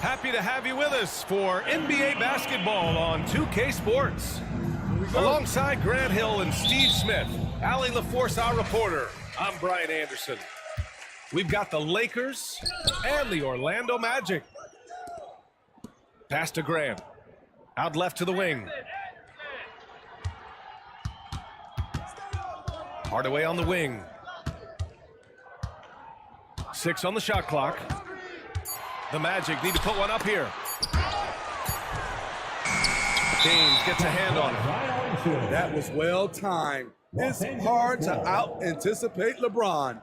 Happy to have you with us for NBA basketball on 2K Sports. Alongside Grant Hill and Steve Smith, Allie LaForce, our reporter, I'm Brian Anderson. We've got the Lakers and the Orlando Magic. Pass to Grant. Out left to the wing. Hardaway on the wing. 6 on the shot clock. The Magic need to put one up here. James gets a hand on it. That was well timed. It's hard to out-anticipate LeBron.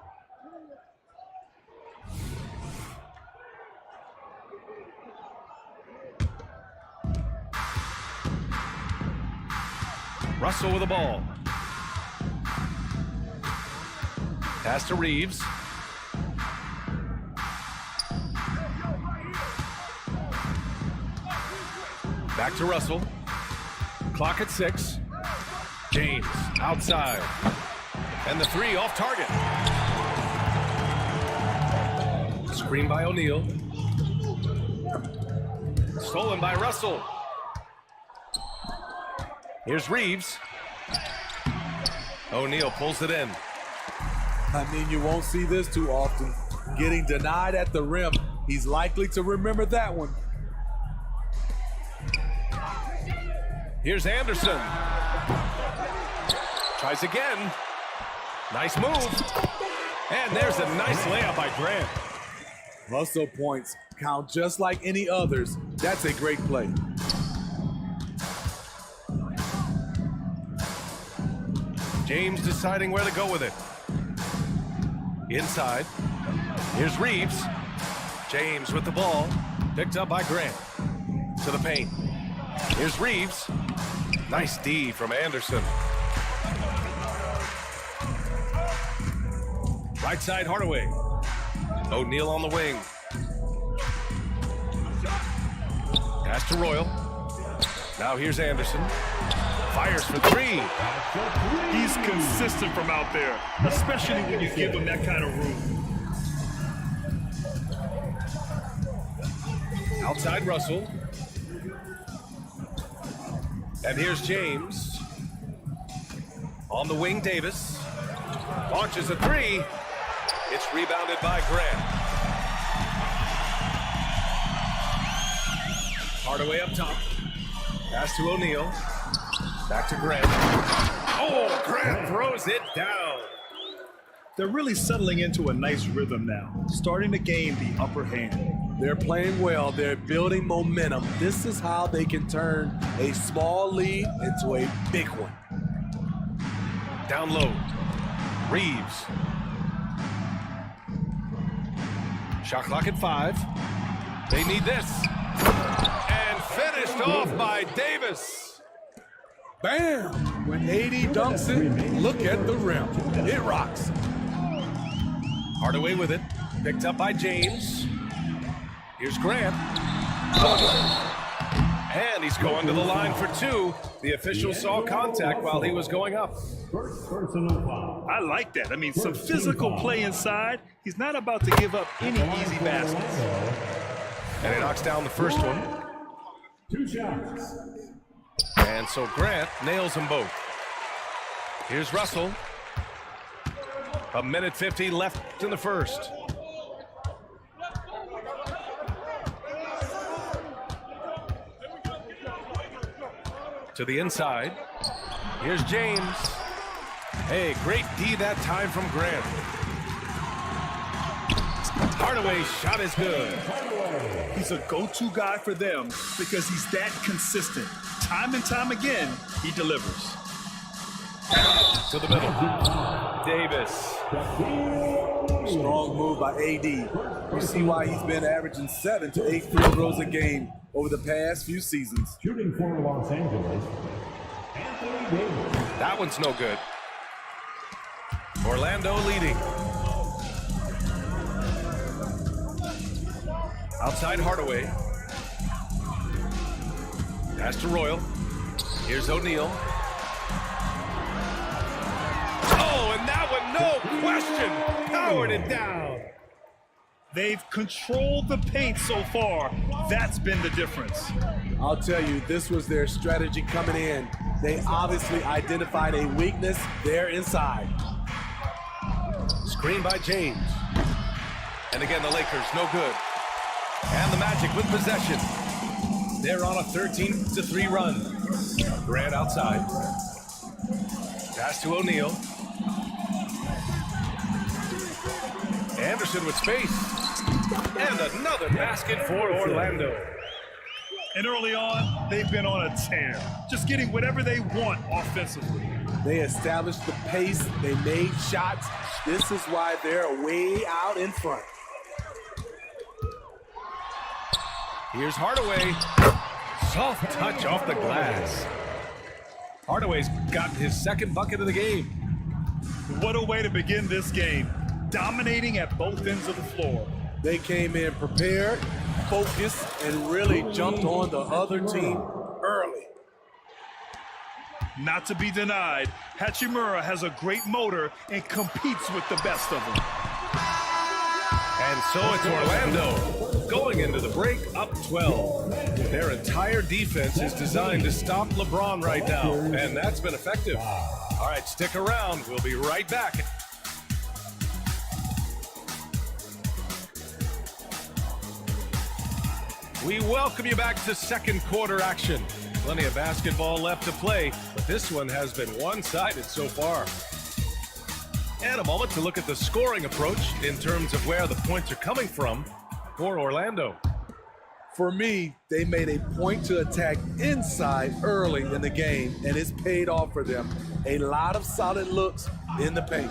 Russell with the ball. Pass to Reeves. Back to Russell. Clock at 6. James outside. And the 3 off target. Screen by O'Neal. Stolen by Russell. Here's Reeves. O'Neal pulls it in. I mean, you won't see this too often. Getting denied at the rim. He's likely to remember that one. Here's Anderson. Tries again. Nice move. And there's a nice layup by Grant. Russell points count just like any others. That's a great play. James deciding where to go with it. Inside. Here's Reeves. James with the ball. Picked up by Grant. To the paint. Here's Reeves. Nice D from Anderson. Right side, Hardaway. O'Neal on the wing. Pass to Royal. Now here's Anderson. Fires for 3. He's consistent from out there, especially when you give him that kind of room. Outside Russell. And here's James. On the wing, Davis. Launches a 3. It's rebounded by Grant. Hardaway up top. Pass to O'Neal. Back to Grant. Oh, Grant throws it down. They're really settling into a nice rhythm now, starting to gain the upper hand. They're playing well. They're building momentum. This is how they can turn a small lead into a big one. Down low. Reeves. Shot clock at 5. They need this. And finished off by Davis. Bam! When AD dunks it, look at the rim. It rocks. Hardaway with it. Picked up by James. Here's Grant. And he's going to the line for 2. The official saw contact while he was going up. I like that. I mean, some physical play inside. He's not about to give up any easy baskets. And he knocks down the first one. 2 shots. And so Grant nails them both. Here's Russell. 1:50 left in the first. To the inside. Here's James. Hey, great D that time from Grant. Hardaway's shot is good. He's a go-to guy for them because he's that consistent. Time and time again, he delivers. To the middle. Davis. Strong move by AD. You see why he's been averaging 7 to 8 field goals a game over the past few seasons. Shooting for Los Angeles, Anthony Davis. That one's no good. Orlando leading. Outside Hardaway. Pass to Royal. Here's O'Neal. Oh, and that one, no question, powered it down. They've controlled the paint so far. That's been the difference. I'll tell you, this was their strategy coming in. They obviously identified a weakness there inside. Screen by James. And again, the Lakers, no good. And the Magic with possession. They're on a 13-3 run. Grant outside. Pass to O'Neal. Anderson with space. And another basket for Orlando. And early on, they've been on a tear, just getting whatever they want offensively. They established the pace. They made shots. This is why they're way out in front. Here's Hardaway. Soft touch off the glass. Hardaway's got his second bucket of the game. What a way to begin this game, dominating at both ends of the floor. They came in prepared, focused, and really jumped on the other team early. Not to be denied, Hachimura has a great motor and competes with the best of them. And so it's Orlando going into the break up 12. Their entire defense is designed to stop LeBron right now, and that's been effective. All right, stick around. We'll be right back. We welcome you back to second quarter action. Plenty of basketball left to play, but this one has been one-sided so far. And a moment to look at the scoring approach in terms of where the points are coming from for Orlando. For me, they made a point to attack inside early in the game, and it's paid off for them. A lot of solid looks in the paint.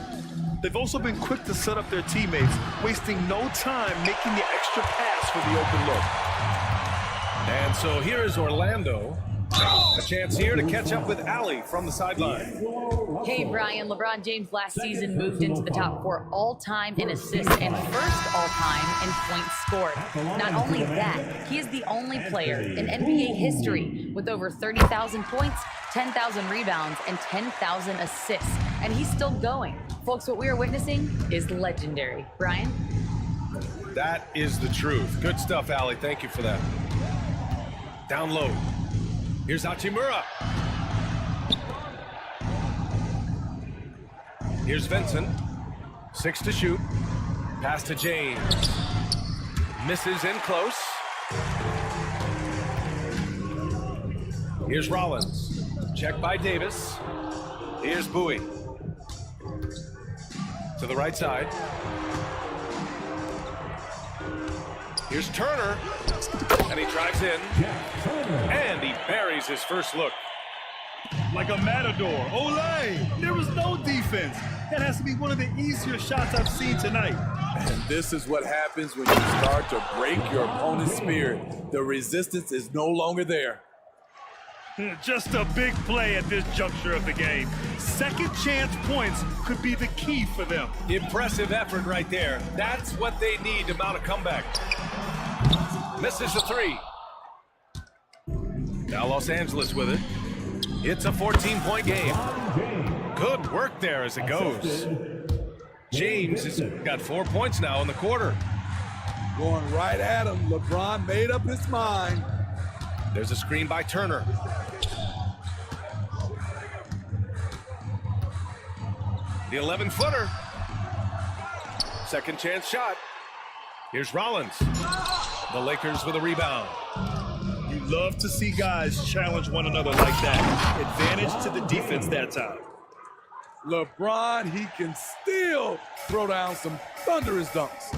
They've also been quick to set up their teammates, wasting no time making the extra pass for the open look. And so here is Orlando. A chance here to catch up with Allie from the sideline. Hey, Brian. LeBron James last season moved into the top 4 all-time in assists and first all-time in points scored. Not only that, he is the only player in NBA history with over 30,000 points, 10,000 rebounds, and 10,000 assists. And he's still going. Folks, what we are witnessing is legendary. Brian? That is the truth. Good stuff, Allie. Thank you for that. Down low. Here's Hachimura. Here's Vincent. 6 to shoot. Pass to James. Misses in close. Here's Rollins. Check by Davis. Here's Bowie. To the right side. Here's Turner. And he drives in. And he buries his first look. Like a matador. Olay! There was no defense. That has to be one of the easier shots I've seen tonight. And this is what happens when you start to break your opponent's spirit. The resistance is no longer there. Just a big play at this juncture of the game. Second chance points could be the key for them. Impressive effort right there. That's what they need to mount a comeback. Misses the 3. Now Los Angeles with it. It's a 14-point game. Good work there as it goes. James has got 4 points now in the quarter. Going right at him. LeBron made up his mind. There's a screen by Turner. The 11-footer. Second chance shot. Here's Rollins. The Lakers with a rebound. You love to see guys challenge one another like that. Advantage to the defense that time. LeBron, he can still throw down some thunderous dunks.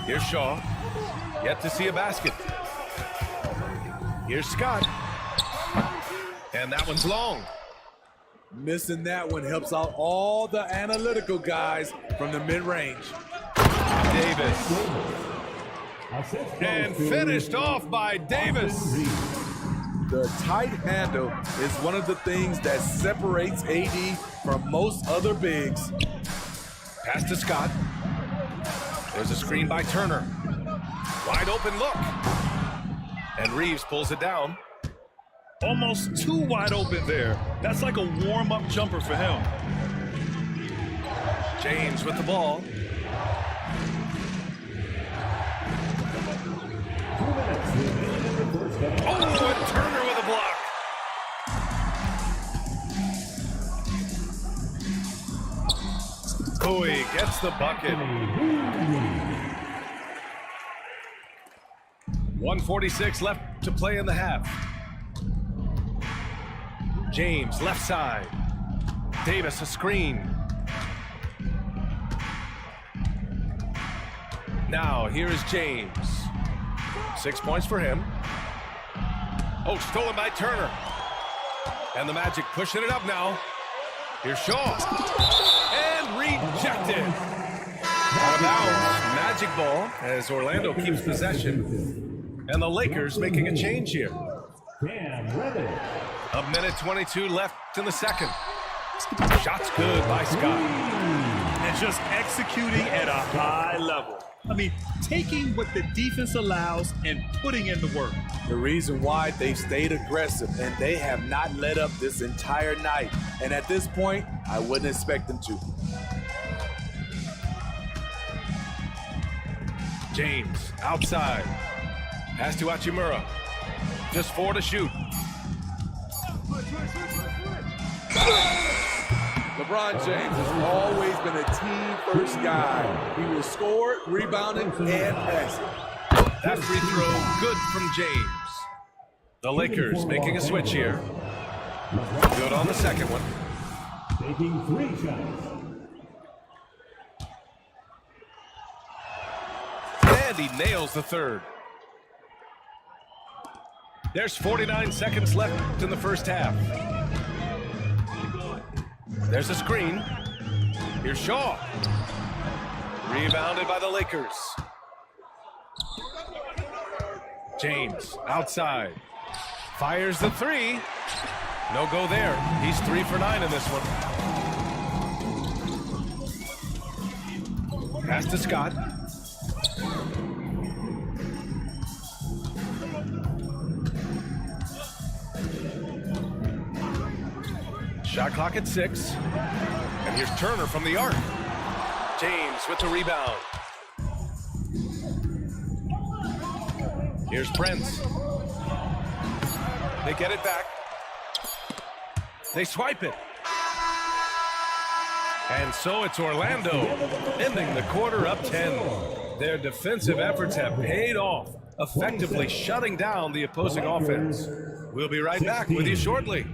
Here's Shaw. Yet to see a basket. Here's Scott. And that one's long. Missing that one helps out all the analytical guys from the mid-range. Davis. And finished off by Davis. The tight handle is one of the things that separates AD from most other bigs. Pass to Scott. There's a screen by Turner. Wide open look. And Reeves pulls it down. Almost too wide open there. That's like a warm-up jumper for him. James with the ball. 2 minutes remaining in the first half. Oh, and Turner with a block. Bowie gets the bucket. 1:46 left to play in the half. James left side. Davis a screen. Now here is James. 6 points for him. Oh, stolen by Turner. And the Magic pushing it up now. Here's Shaw. And rejected. Out of bounds. Magic ball as Orlando keeps possession. And the Lakers making a change here. A minute 22 left in the second. Shot's good by Scott. And just executing at a high level. I mean, taking what the defense allows and putting in the work. The reason why they stayed aggressive and they have not let up this entire night. And at this point, I wouldn't expect them to. James outside. Pass to Hachimura. Just 4 to shoot. LeBron James has always been a team-first guy. He will score, rebounding, and passing. That free throw good from James. The Lakers making a switch here. Good on the second one. Taking 3 shots. And he nails the third. There's 49 seconds left in the first half. There's a screen. Here's Shaw. Rebounded by the Lakers. James outside. Fires the three. No go there. He's 3 for 9 in this one. Pass to Scott. Shot clock at 6. And here's Turner from the arc. James with the rebound. Here's Prince. They get it back. They swipe it. And so it's Orlando ending the quarter up 10. Their defensive efforts have paid off, effectively shutting down the opposing offense. We'll be right back with you shortly.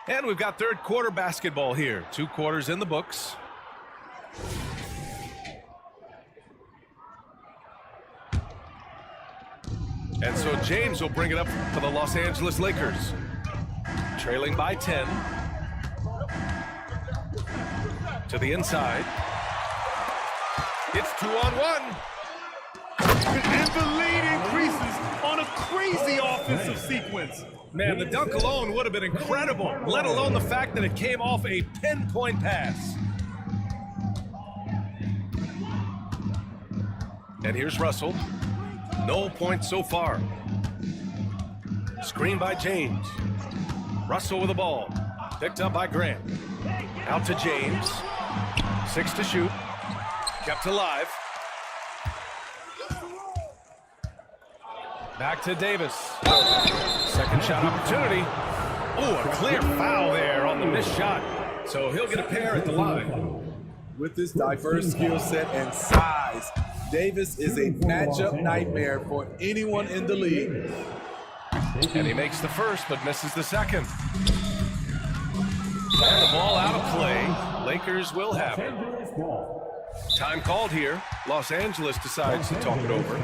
And we've got third quarter basketball here. 2 quarters in the books. And so James will bring it up for the Los Angeles Lakers. Trailing by 10. To the inside. It's 2-on-1. And the lead increases on a crazy offensive sequence. Man, the dunk alone would have been incredible, let alone the fact that it came off a pinpoint pass. And here's Russell. No points so far. Screen by James. Russell with the ball. Picked up by Grant. Out to James. 6 to shoot. Kept alive. Back to Davis. Second shot opportunity. Oh, a clear foul there on the missed shot. So he'll get a pair at the line. With this diverse skill set and size, Davis is a matchup nightmare for anyone in the league. And he makes the first, but misses the second. And the ball out of play. Lakers will have it. Time called here. Los Angeles decides to talk it over.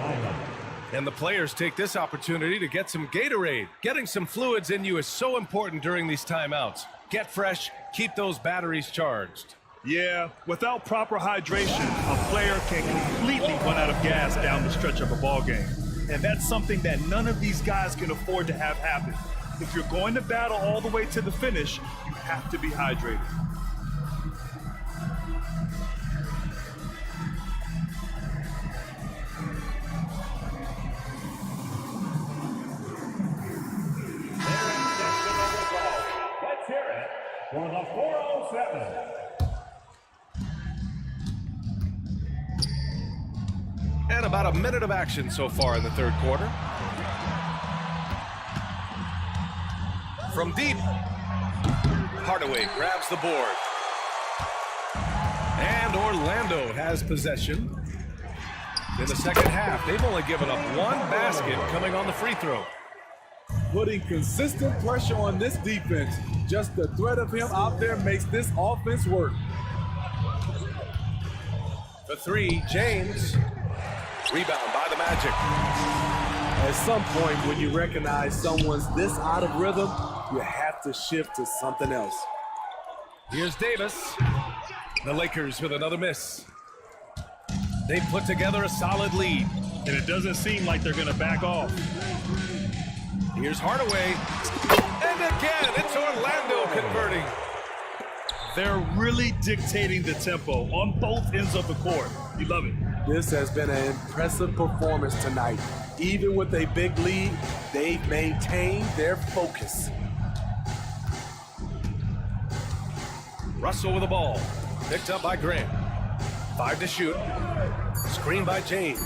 And the players take this opportunity to get some Gatorade. Getting some fluids in you is so important during these timeouts. Get fresh, keep those batteries charged. Yeah, without proper hydration, a player can completely run out of gas down the stretch of a ball game. And that's something that none of these guys can afford to have happen. If you're going to battle all the way to the finish, you have to be hydrated. for the 407. And about a minute of action so far in the third quarter. From deep, Hardaway grabs the board. And Orlando has possession. In the second half, they've only given up one basket coming on the free throw. Putting consistent pressure on this defense. Just the threat of him out there makes this offense work. For three, James. Rebound by the Magic. At some point, when you recognize someone's this out of rhythm, you have to shift to something else. Here's Davis. The Lakers with another miss. They put together a solid lead. And it doesn't seem like they're going to back off. Here's Hardaway. And again, it's Orlando converting. They're really dictating the tempo on both ends of the court. You love it. This has been an impressive performance tonight. Even with a big lead, they've maintained their focus. Russell with the ball. Picked up by Grant. 5 to shoot. Screen by James.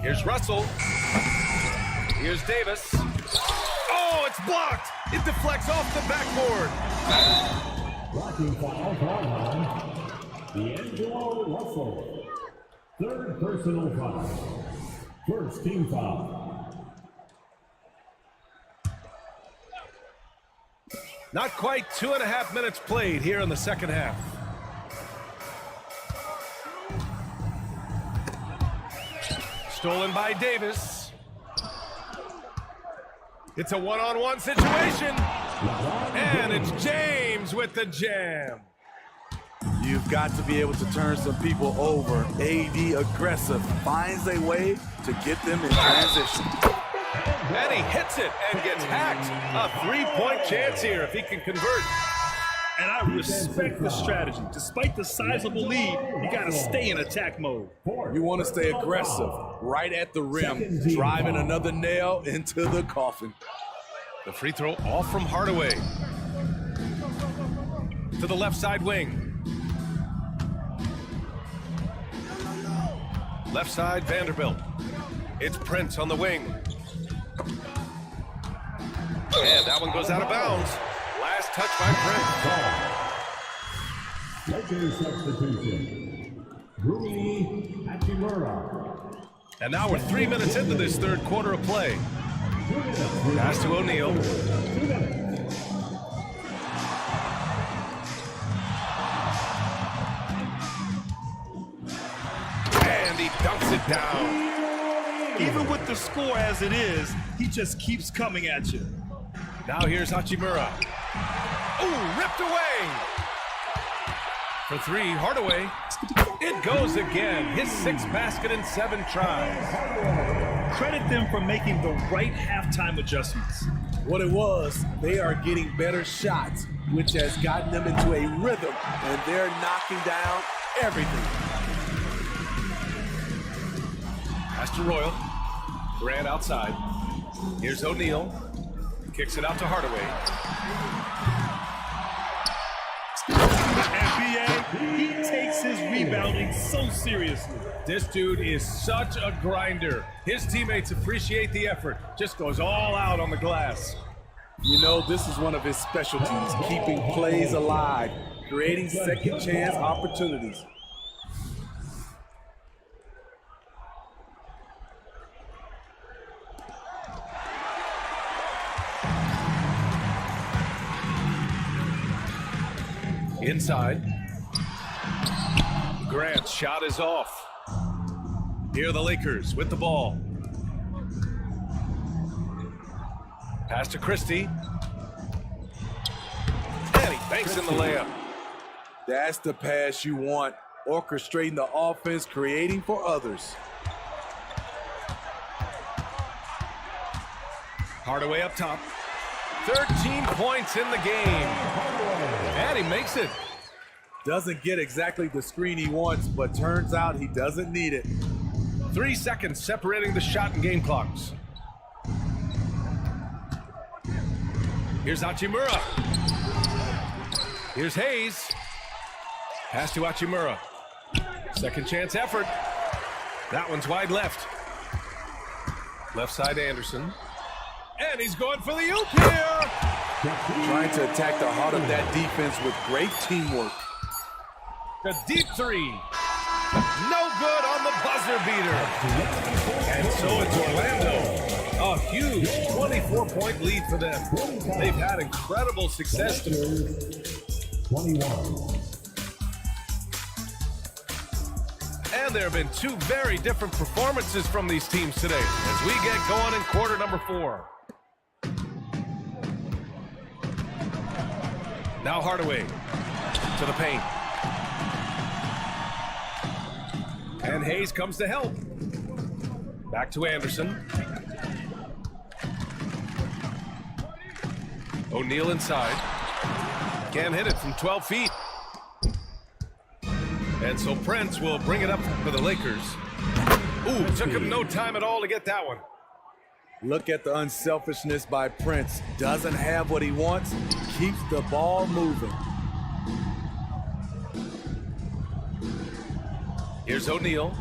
Here's Russell. Here's Davis. Oh, it's blocked. It deflects off the backboard. Blocking foul on D'Angelo Russell. Third personal foul. First team foul. Not quite 2.5 minutes played here in the second half. Stolen by Davis. It's a one-on-one situation. And it's James with the jam. You've got to be able to turn some people over. AD aggressive, finds a way to get them in transition. And he hits it and gets hacked. A 3-point chance here if he can convert. And I respect the strategy. Despite the sizable lead, you got to stay in attack mode. You want to stay aggressive, right at the rim, driving another nail into the coffin. The free throw off from Hardaway. To the left side wing. Left side, Vanderbilt. It's Prince on the wing. And that one goes out of bounds. Last touch by Prince. Lakers substitution. Rui Hachimura. And now we're 3 minutes into this third quarter of play. Pass to O'Neal. And he dunks it down. Even with the score as it is, he just keeps coming at you. Now here's Hachimura. Ooh, ripped away. For three, Hardaway. It goes again. His 6th basket in 7 tries. Credit them for making the right halftime adjustments. What it was, they are getting better shots, which has gotten them into a rhythm, and they're knocking down everything. Pass to Royal. Grant outside. Here's O'Neal. Kicks it out to Hardaway. NBA, he takes his rebounding so seriously. This dude is such a grinder. His teammates appreciate the effort. Just goes all out on the glass. You know, this is one of his specialties, keeping plays alive, creating second chance opportunities. Inside. Grant's shot is off. Here are the Lakers with the ball. Pass to Christie. And he banks in the layup. That's the pass you want, orchestrating the offense, creating for others. Hardaway up top. 13 points in the game. And he makes it. Doesn't get exactly the screen he wants, but turns out he doesn't need it. 3 seconds separating the shot and game clocks. Here's Hachimura. Here's Hayes. Pass to Hachimura. Second chance effort. That one's wide left. Left side Anderson. And he's going for the oop here. Trying to attack the heart of that defense with great teamwork. The deep three. No good on the buzzer beater. And so it's Orlando. A huge 24-point lead for them. They've had incredible success. 21. And there have been two very different performances from these teams today as we get going in quarter number 4. Now Hardaway to the paint. And Hayes comes to help. Back to Anderson. O'Neal inside. Can't hit it from 12 feet. And so Prince will bring it up for the Lakers. Ooh, took him no time at all to get that one. Look at the unselfishness by Prince. Doesn't have what he wants, keeps the ball moving. Here's O'Neal.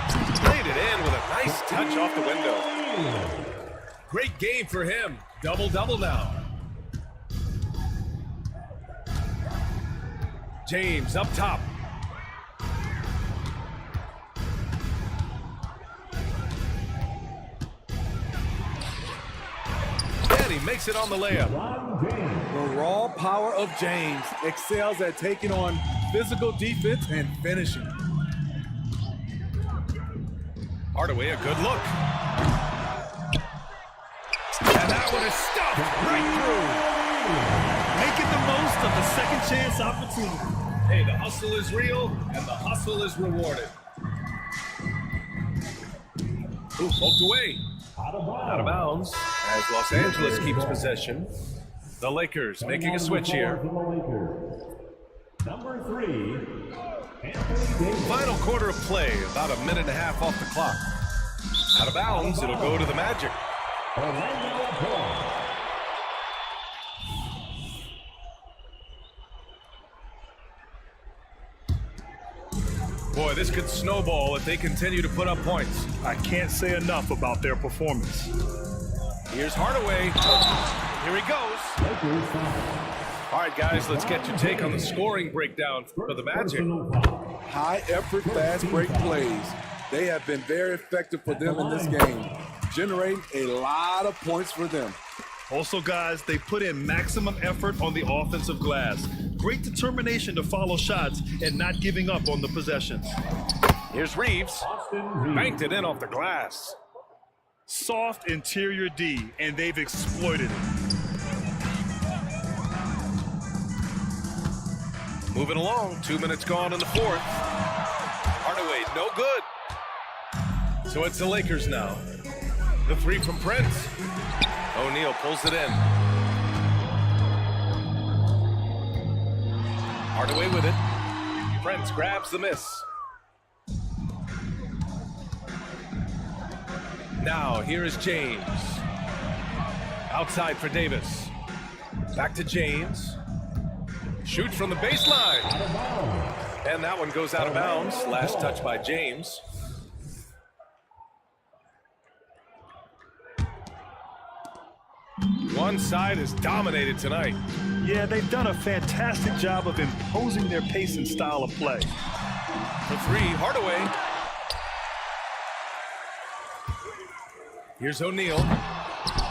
Played it in with a nice touch off the window. Great game for him. Double-double now. James up top. And he makes it on the layup. The raw power of James excels at taking on physical defense and finishing. Hardaway, a good look. And that one is stuffed right through. Making the most of the second chance opportunity. Hey, the hustle is real, and the hustle is rewarded. Ooh, poked away. Out of bounds as Los Angeles keeps possession. The Lakers making a switch here. Number 3. Final quarter of play, about a minute and a half off the clock. Out of bounds, it'll go to the Magic. Boy, this could snowball if they continue to put up points. I can't say enough about their performance. Here's Hardaway. Here he goes. All right, guys, let's get your take on the scoring breakdown for the Magic. High effort, fast break plays. They have been very effective for them in this game, generating a lot of points for them. Also, guys, they put in maximum effort on the offensive glass. Great determination to follow shots and not giving up on the possessions. Here's Reeves. Banked it in off the glass. Soft interior D, and they've exploited it. Moving along, 2 minutes gone in the fourth. Hardaway, no good. So it's the Lakers now. The three from Prince. O'Neal pulls it in. Hardaway with it. Prince grabs the miss. Now, here is James. Outside for Davis. Back to James. Shoots from the baseline. And that one goes out of bounds. Last touch by James. One side is dominated tonight. Yeah, they've done a fantastic job of imposing their pace and style of play. For three, Hardaway. Here's O'Neal.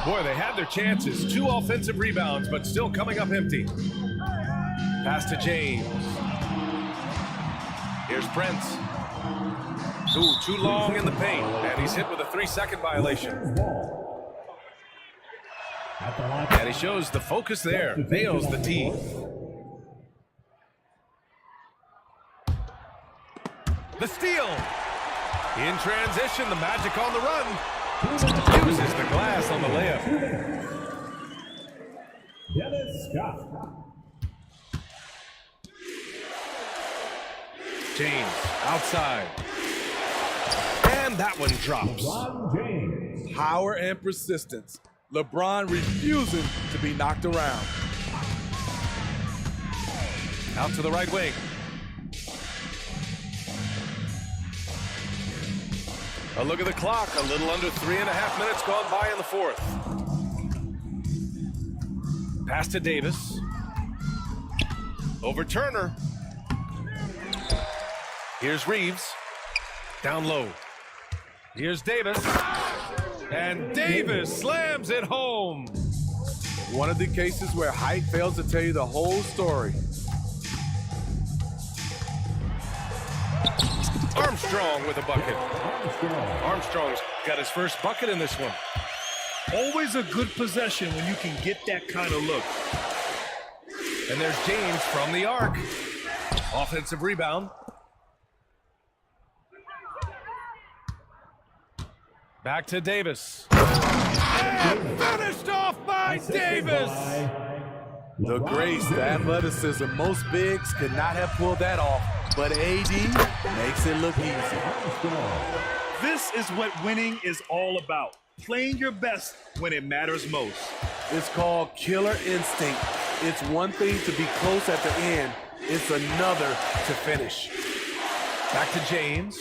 Boy, they had their chances. 2 offensive rebounds, but still coming up empty. Pass to James. Here's Prince. Ooh, too long in the paint, and he's hit with a 3-second violation. And he shows the focus there. Nails the D. The steal. In transition, the Magic on the run. Uses the glass on the layup. Dennis Scott. James outside. And that one drops. LeBron James. Power and persistence. LeBron refusing to be knocked around. Out to the right wing. A look at the clock. A little under 3.5 minutes gone by in the fourth. Pass to Davis. Over Turner. Here's Reeves. Down low. Here's Davis. And Davis slams it home. One of the cases where height fails to tell you the whole story. Armstrong with a bucket. Armstrong's got his first bucket in this one. Always a good possession when you can get that kind of look. And there's James from the arc. Offensive rebound. Back to Davis. And finished off by Davis. The grace, the athleticism, most bigs could not have pulled that off, but AD makes it look easy. This is what winning is all about. Playing your best when it matters most. It's called killer instinct. It's one thing to be close at the end. It's another to finish. Back to James.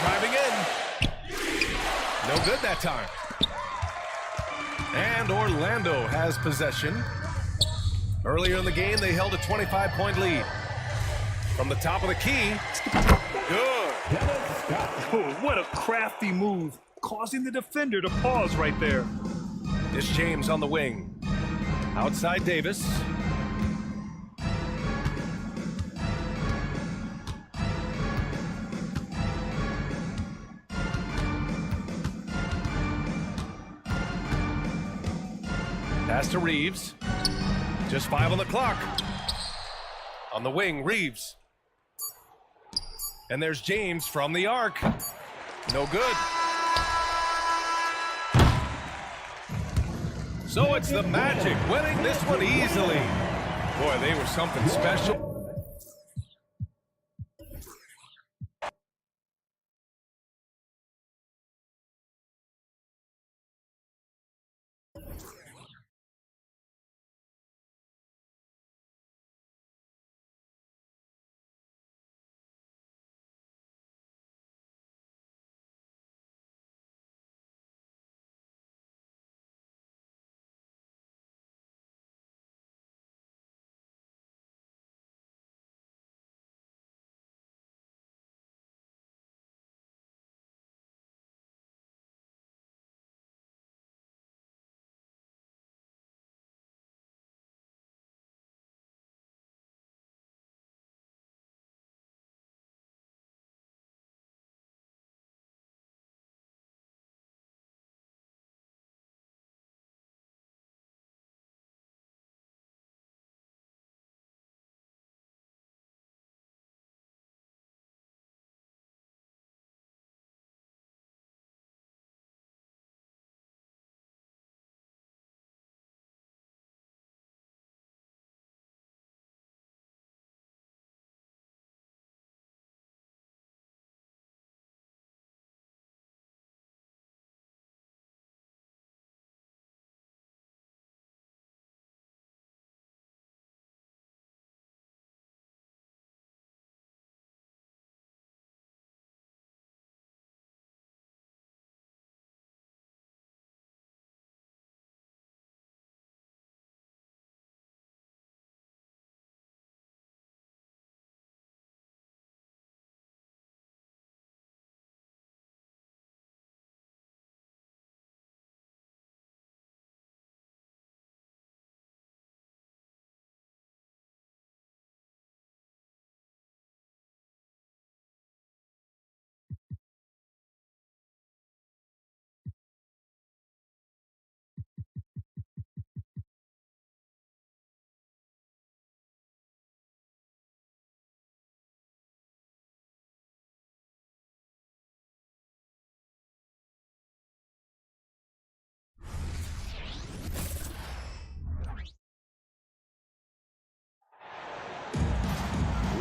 Driving in. No good that time. And Orlando has possession. Earlier in the game, they held a 25-point lead. From the top of the key. Good. Oh, what a crafty move, causing the defender to pause right there. It's James on the wing. Outside Davis. Pass to Reeves. Just 5 on the clock. On the wing, Reeves. And there's James from the arc. No good. So it's the Magic winning this one easily. Boy, they were something special.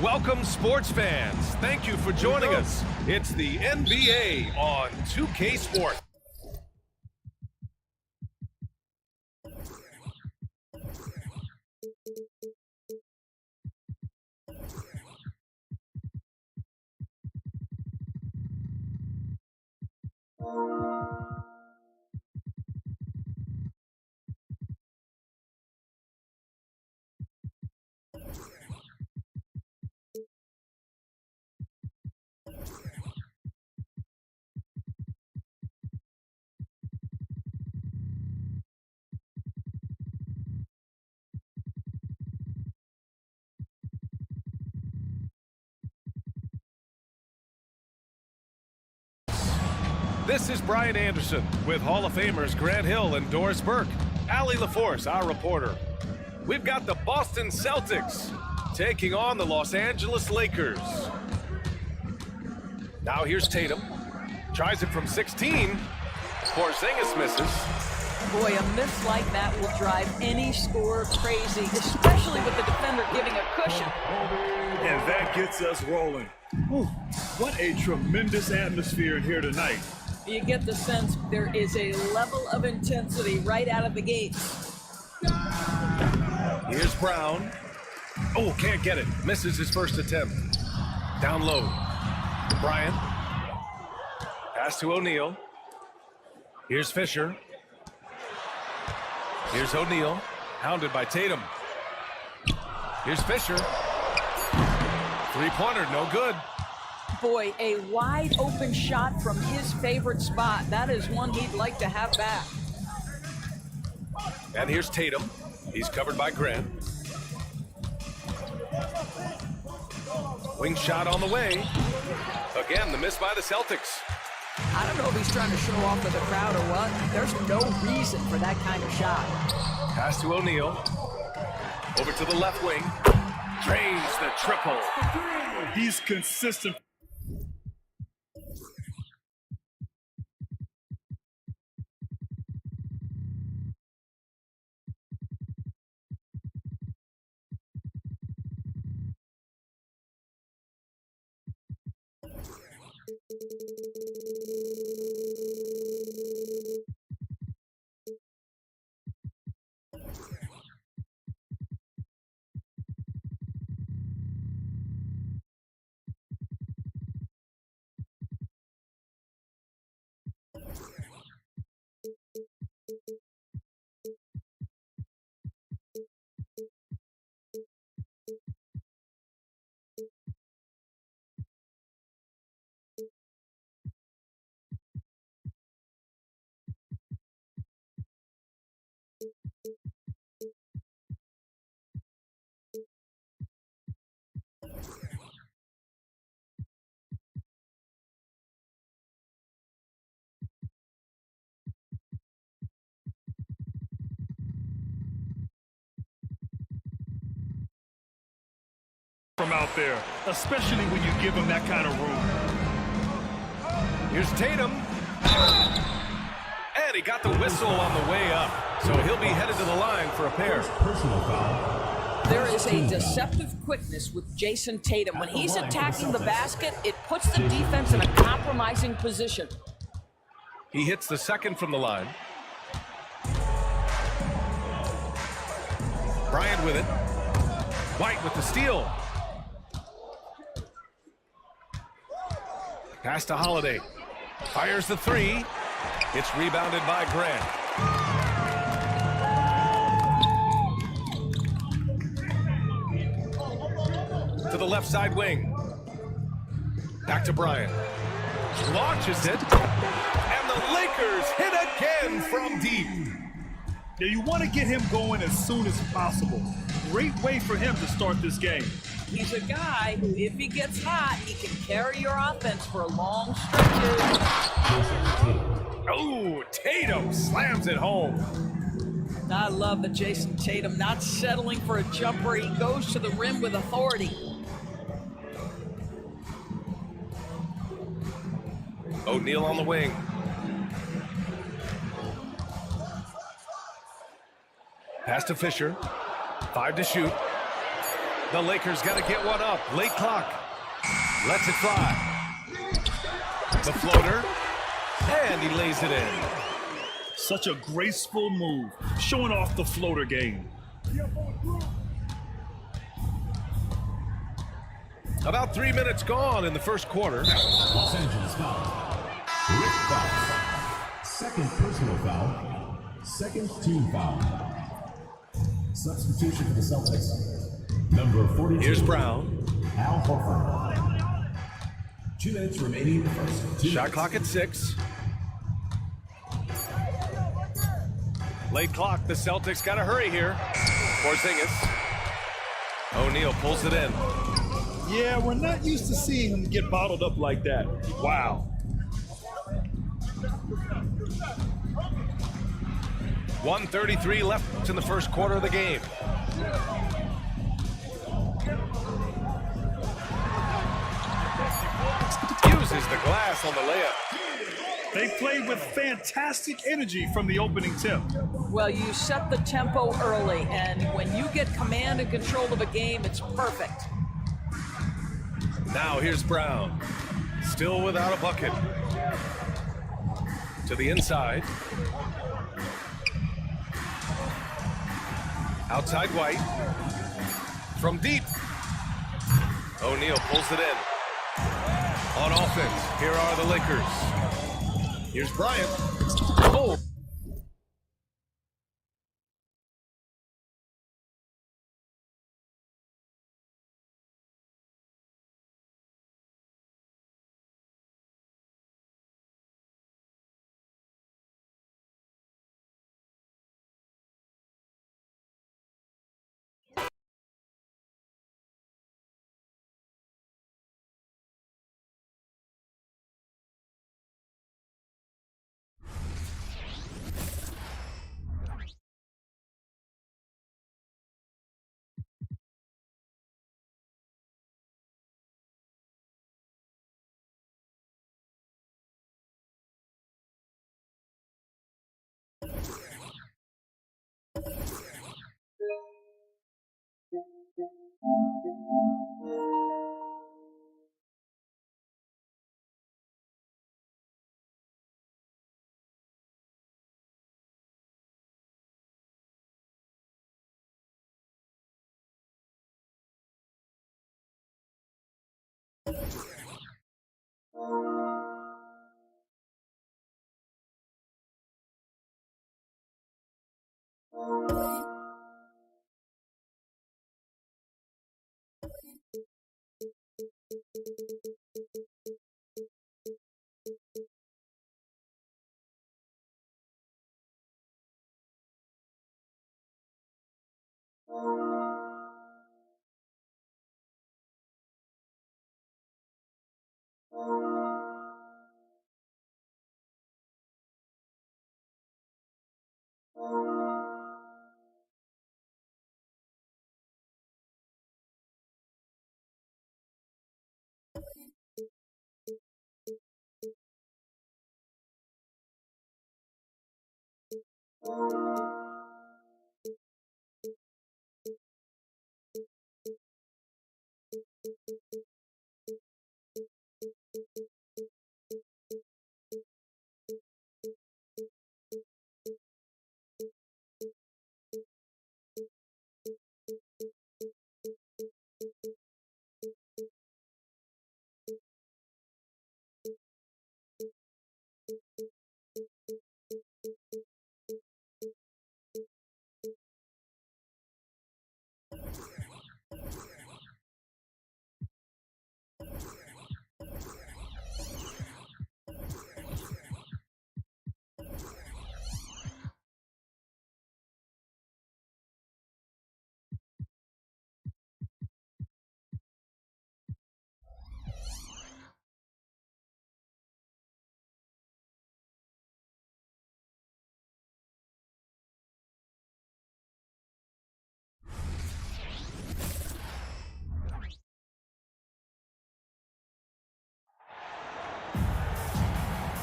Welcome, sports fans. Thank you for joining us. It's the NBA on 2K Sports. This is Brian Anderson with Hall of Famers Grant Hill and Doris Burke. Allie LaForce, our reporter. We've got the Boston Celtics taking on the Los Angeles Lakers. Now here's Tatum. Tries it from 16. Porzingis misses. Boy, a miss like that will drive any scorer crazy, especially with the defender giving a cushion. And that gets us rolling. Whew, what a tremendous atmosphere in here tonight. You get the sense there is a level of intensity right out of the gates. Here's Brown. Oh, can't get it. Misses his first attempt. Down low. Bryant. Pass to O'Neal. Here's Fisher. Here's O'Neal. Hounded by Tatum. Here's Fisher. Three-pointer, no good. Boy, a wide open shot from his favorite spot. That is one he'd like to have back. And here's Tatum. He's covered by Grant. Wing shot on the way. Again, the miss by the Celtics. I don't know if he's trying to show off to the crowd or what. There's no reason for that kind of shot. Pass to O'Neal. Over to the left wing. Drains the triple. He's consistent. From out there, especially when you give him that kind of room. Here's Tatum. And he got the whistle on the way up. So he'll be headed to the line for a pair. Personal foul. There is a deceptive quickness with Jason Tatum. When he's attacking the basket, it puts the defense in a compromising position. He hits the second from the line. Bryant with it. White with the steal. Pass to Holiday. Fires the three. It's rebounded by Grant. To the left side wing. Back to Bryant. Launches it. And the Lakers hit again from deep. Now you want to get him going as soon as possible. Great way for him to start this game. He's a guy who, if he gets hot, he can carry your offense for long stretches. Oh, Tatum slams it home. I love the Jason Tatum not settling for a jumper. He goes to the rim with authority. O'Neal on the wing. Pass to Fisher. 5 to shoot. The Lakers got to get one up. Late clock. Lets it fly. The floater. And he lays it in. Such a graceful move, showing off the floater game. About 3 minutes gone in the first quarter. Los Angeles foul. Rick foul. Second personal foul. Second team foul. Substitution for the Celtics. Number 42. Here's Brown. Al Horford. 2 minutes remaining in the first. Shot clock at 6. Late clock. The Celtics got to hurry here. Porzingis. O'Neal pulls it in. Yeah, we're not used to seeing him get bottled up like that. Wow. .133 left in the first quarter of the game. Uses the glass on the layup. They played with fantastic energy from the opening tip. Well, you set the tempo early, and when you get command and control of a game, it's perfect. Now here's Brown. Still without a bucket. To the inside. Outside White. From deep. O'Neal pulls it in. On offense, here are the Lakers. Here's Bryant. Oh.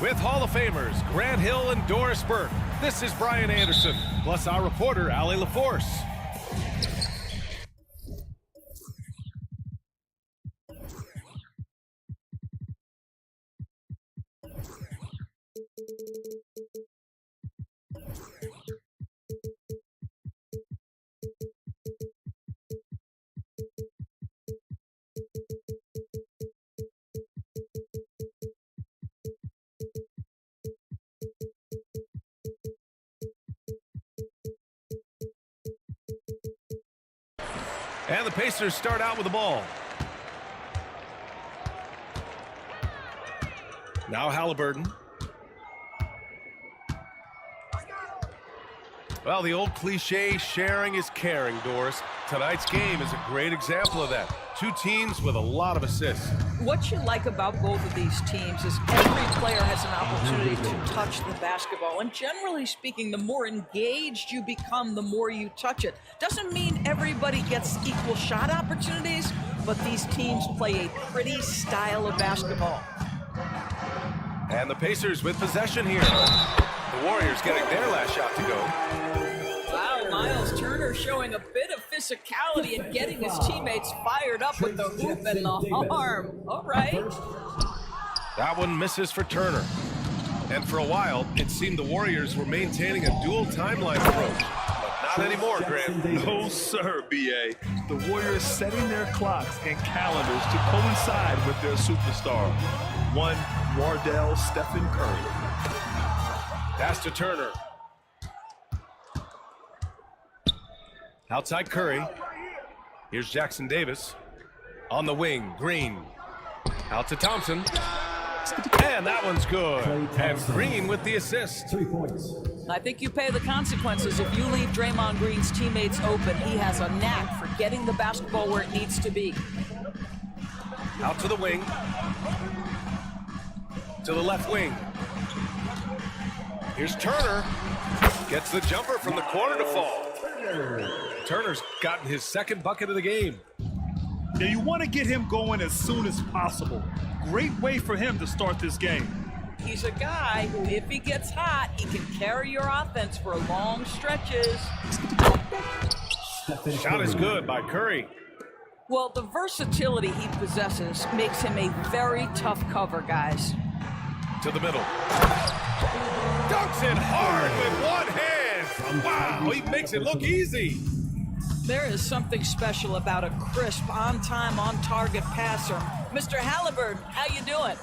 With Hall of Famers Grant Hill and Doris Burke, this is Brian Anderson, plus our reporter, Allie LaForce. And the Pacers start out with the ball. Now Halliburton. Well, the old cliche, sharing is caring, Doris. Tonight's game is a great example of that. Two teams with a lot of assists. What you like about both of these teams is every player has an opportunity to touch the basketball. And generally speaking, the more engaged you become, the more you touch it. Doesn't mean everybody gets equal shot opportunities, but these teams play a pretty style of basketball. And the Pacers with possession here. The Warriors getting their last shot to go. Wow, Miles Turner showing a bit of physicality and getting his teammates fired up with the hoop and the arm. All right. That one misses for Turner. And for a while, it seemed the Warriors were maintaining a dual timeline approach. But not anymore, Grant. No, sir, B.A. The Warriors setting their clocks and calendars to coincide with their superstar. One Wardell Stephen Curry. Pass to Turner. Outside Curry. Here's Jackson Davis. On the wing, Green. Out to Thompson. And that one's good. And Green with the assist. 3 points. I think you pay the consequences if you leave Draymond Green's teammates open. He has a knack for getting the basketball where it needs to be. Out to the wing. To the left wing. Here's Turner. Gets the jumper from the corner to fall. Turner's gotten his second bucket of the game. Now you want to get him going as soon as possible. Great way for him to start this game. He's a guy who, if he gets hot, he can carry your offense for long stretches. Shot is good by Curry. Well, the versatility he possesses makes him a very tough cover, guys. To the middle. Dunks it hard with one hand. Wow, he makes it look easy. There is something special about a crisp, on-time, on-target passer. Mr. Halliburton, how you doing?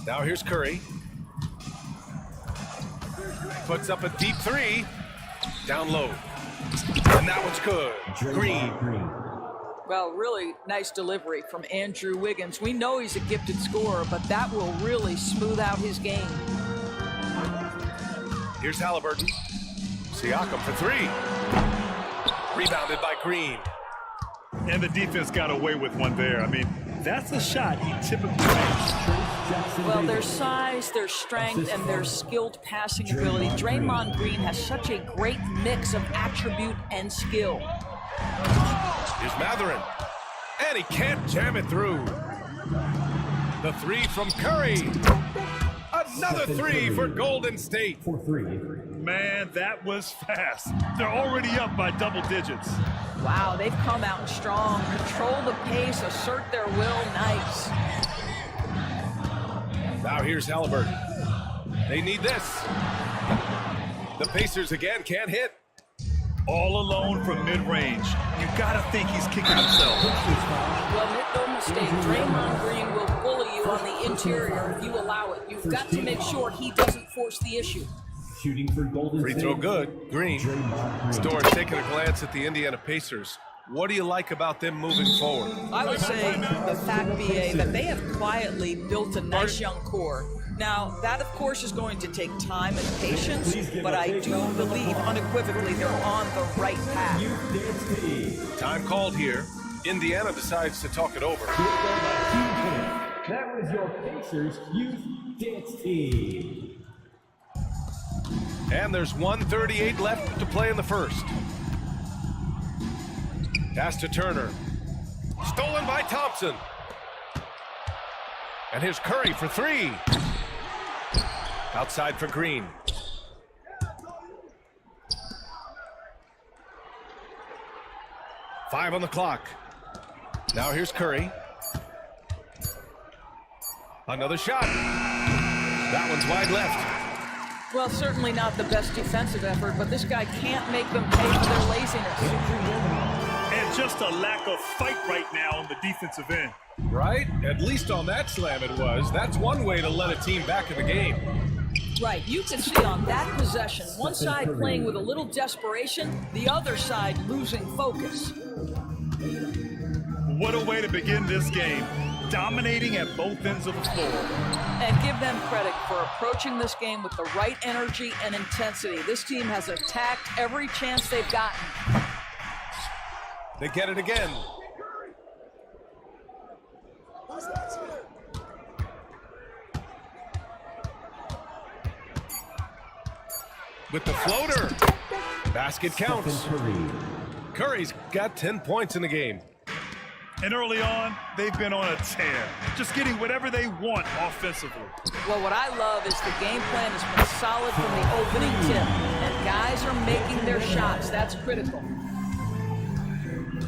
Now here's Curry. Puts up a deep three. Down low. And that one's good. Green. Well, really nice delivery from Andrew Wiggins. We know he's a gifted scorer, but that will really smooth out his game. Here's Halliburton. Siakam for three. Rebounded by Green. And the defense got away with one there. I mean, that's a shot he typically makes. Well, their size, their strength, and their skilled passing ability. Draymond Green has such a great mix of attribute and skill. Here's Matherin. And he can't jam it through. The three from Curry. Another three for Golden State. Man, that was fast. They're already up by double digits. Wow, they've come out strong. Control the pace, assert their will. Nice. Now here's Halliburton. They need this. The Pacers again can't hit. All alone from mid-range. You gotta think he's kicking himself. Well, make no mistake, Draymond Green will bully you on the interior if you allow it. You've got to make sure he doesn't force the issue. Shooting for Golden Free throw good. Green. Storrs taking a glance at the Indiana Pacers. What do you like about them moving forward? I would say the fact, BA, that they have quietly built a nice young core. Now, that, of course, is going to take time and patience, but I do believe unequivocally they're on the right path. Time called here. Indiana decides to talk it over. That was your Pacers Youth Dance Team. And there's 1:38 left to play in the first. Pass to Turner. Stolen by Thompson. And here's Curry for three. Outside for Green. Five on the clock. Now here's Curry. Another shot. That one's wide left. Well, certainly not the best defensive effort, but this guy can't make them pay for their laziness. And just a lack of fight right now on the defensive end. Right? At least on that slam it was. That's one way to let a team back in the game. Right, you can see on that possession, one side playing with a little desperation, the other side losing focus. What a way to begin this game, dominating at both ends of the floor. And give them credit for approaching this game with the right energy and intensity. This team has attacked every chance they've gotten. They get it again. With the floater. Basket counts. Curry's got 10 points in the game. And early on, they've been on a tear, just getting whatever they want offensively. Well, what I love is the game plan has been solid from the opening tip, and guys are making their shots. That's critical.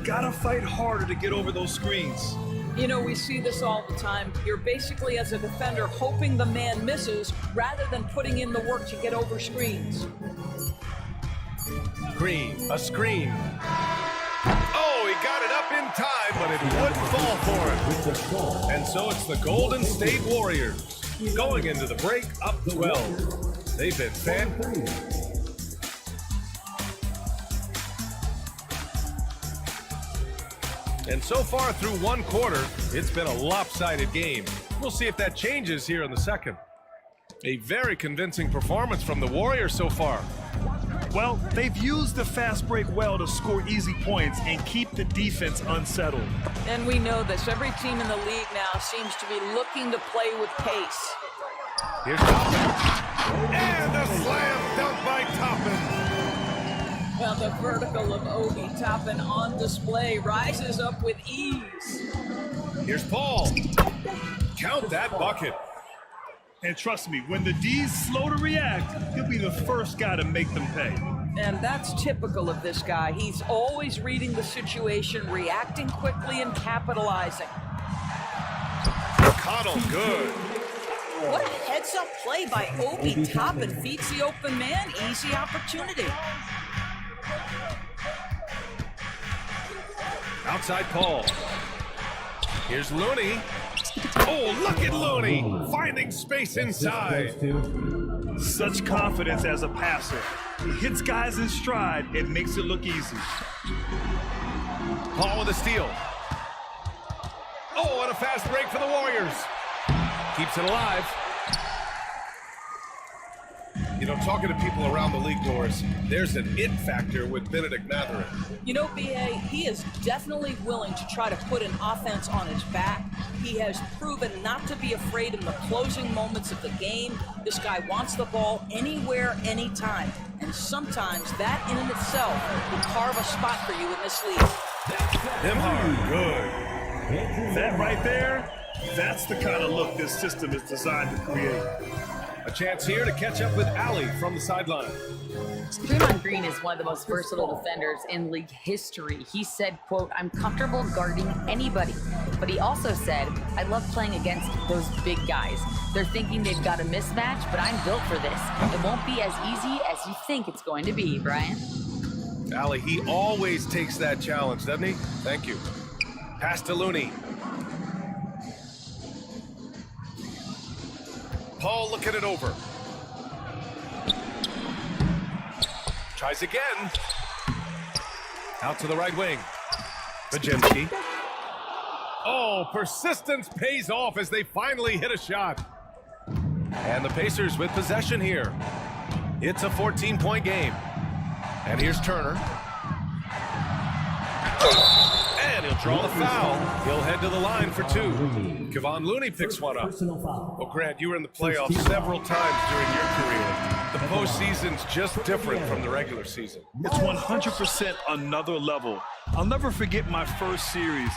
Gotta fight harder to get over those screens. You know, we see this all the time. You're basically, as a defender, hoping the man misses rather than putting in the work to get over screens. Green, a screen. Oh, he got it up in time, but it wouldn't fall for him. And so it's the Golden State Warriors going into the break up 12. They've been fantastic. And so far through one quarter, it's been a lopsided game. We'll see if that changes here in the second. A very convincing performance from the Warriors so far. Well, they've used the fast break well to score easy points and keep the defense unsettled. And we know this. Every team in the league now seems to be looking to play with pace. Here's Toppin. And a slam dunk by Toppin. Well, the vertical of Obi Toppin on display rises up with ease. Here's Paul. Count that bucket. And trust me, when the D's slow to react, he'll be the first guy to make them pay. And that's typical of this guy. He's always reading the situation, reacting quickly and capitalizing. Connell, good. What a heads-up play by Obi Toppin. Feeds the open man, easy opportunity. Outside Paul. Here's Looney. Oh, look at Looney finding space inside. Such confidence as a passer. He hits guys in stride and makes it look easy. Paul with a steal. Oh, and a fast break for the Warriors. Keeps it alive. You know, talking to people around the league, Doris, there's an it factor with Benedict Mathurin. You know, B.A., he is definitely willing to try to put an offense on his back. He has proven not to be afraid in the closing moments of the game. This guy wants the ball anywhere, anytime. And sometimes that in and itself will carve a spot for you in this league. Them hard, good. That right there, that's the kind of look this system is designed to create. A chance here to catch up with Allie from the sideline. Draymond Green is one of the most versatile defenders in league history. He said, quote, "I'm comfortable guarding anybody." But he also said, "I love playing against those big guys. They're thinking they've got a mismatch, but I'm built for this. It won't be as easy as you think it's going to be," Brian. Allie, he always takes that challenge, doesn't he? Thank you. Pass to Looney. Paul looking it over. Tries again. Out to the right wing. Bajenski. Oh, persistence pays off as they finally hit a shot. And the Pacers with possession here. It's a 14-point game. And here's Turner. And he'll draw the foul. He'll head to the line for two. Kevon Looney picks one up. Well, Grant, you were in the playoffs several times during your career. The postseason's just different from the regular season. It's 100% another level. I'll never forget my first series,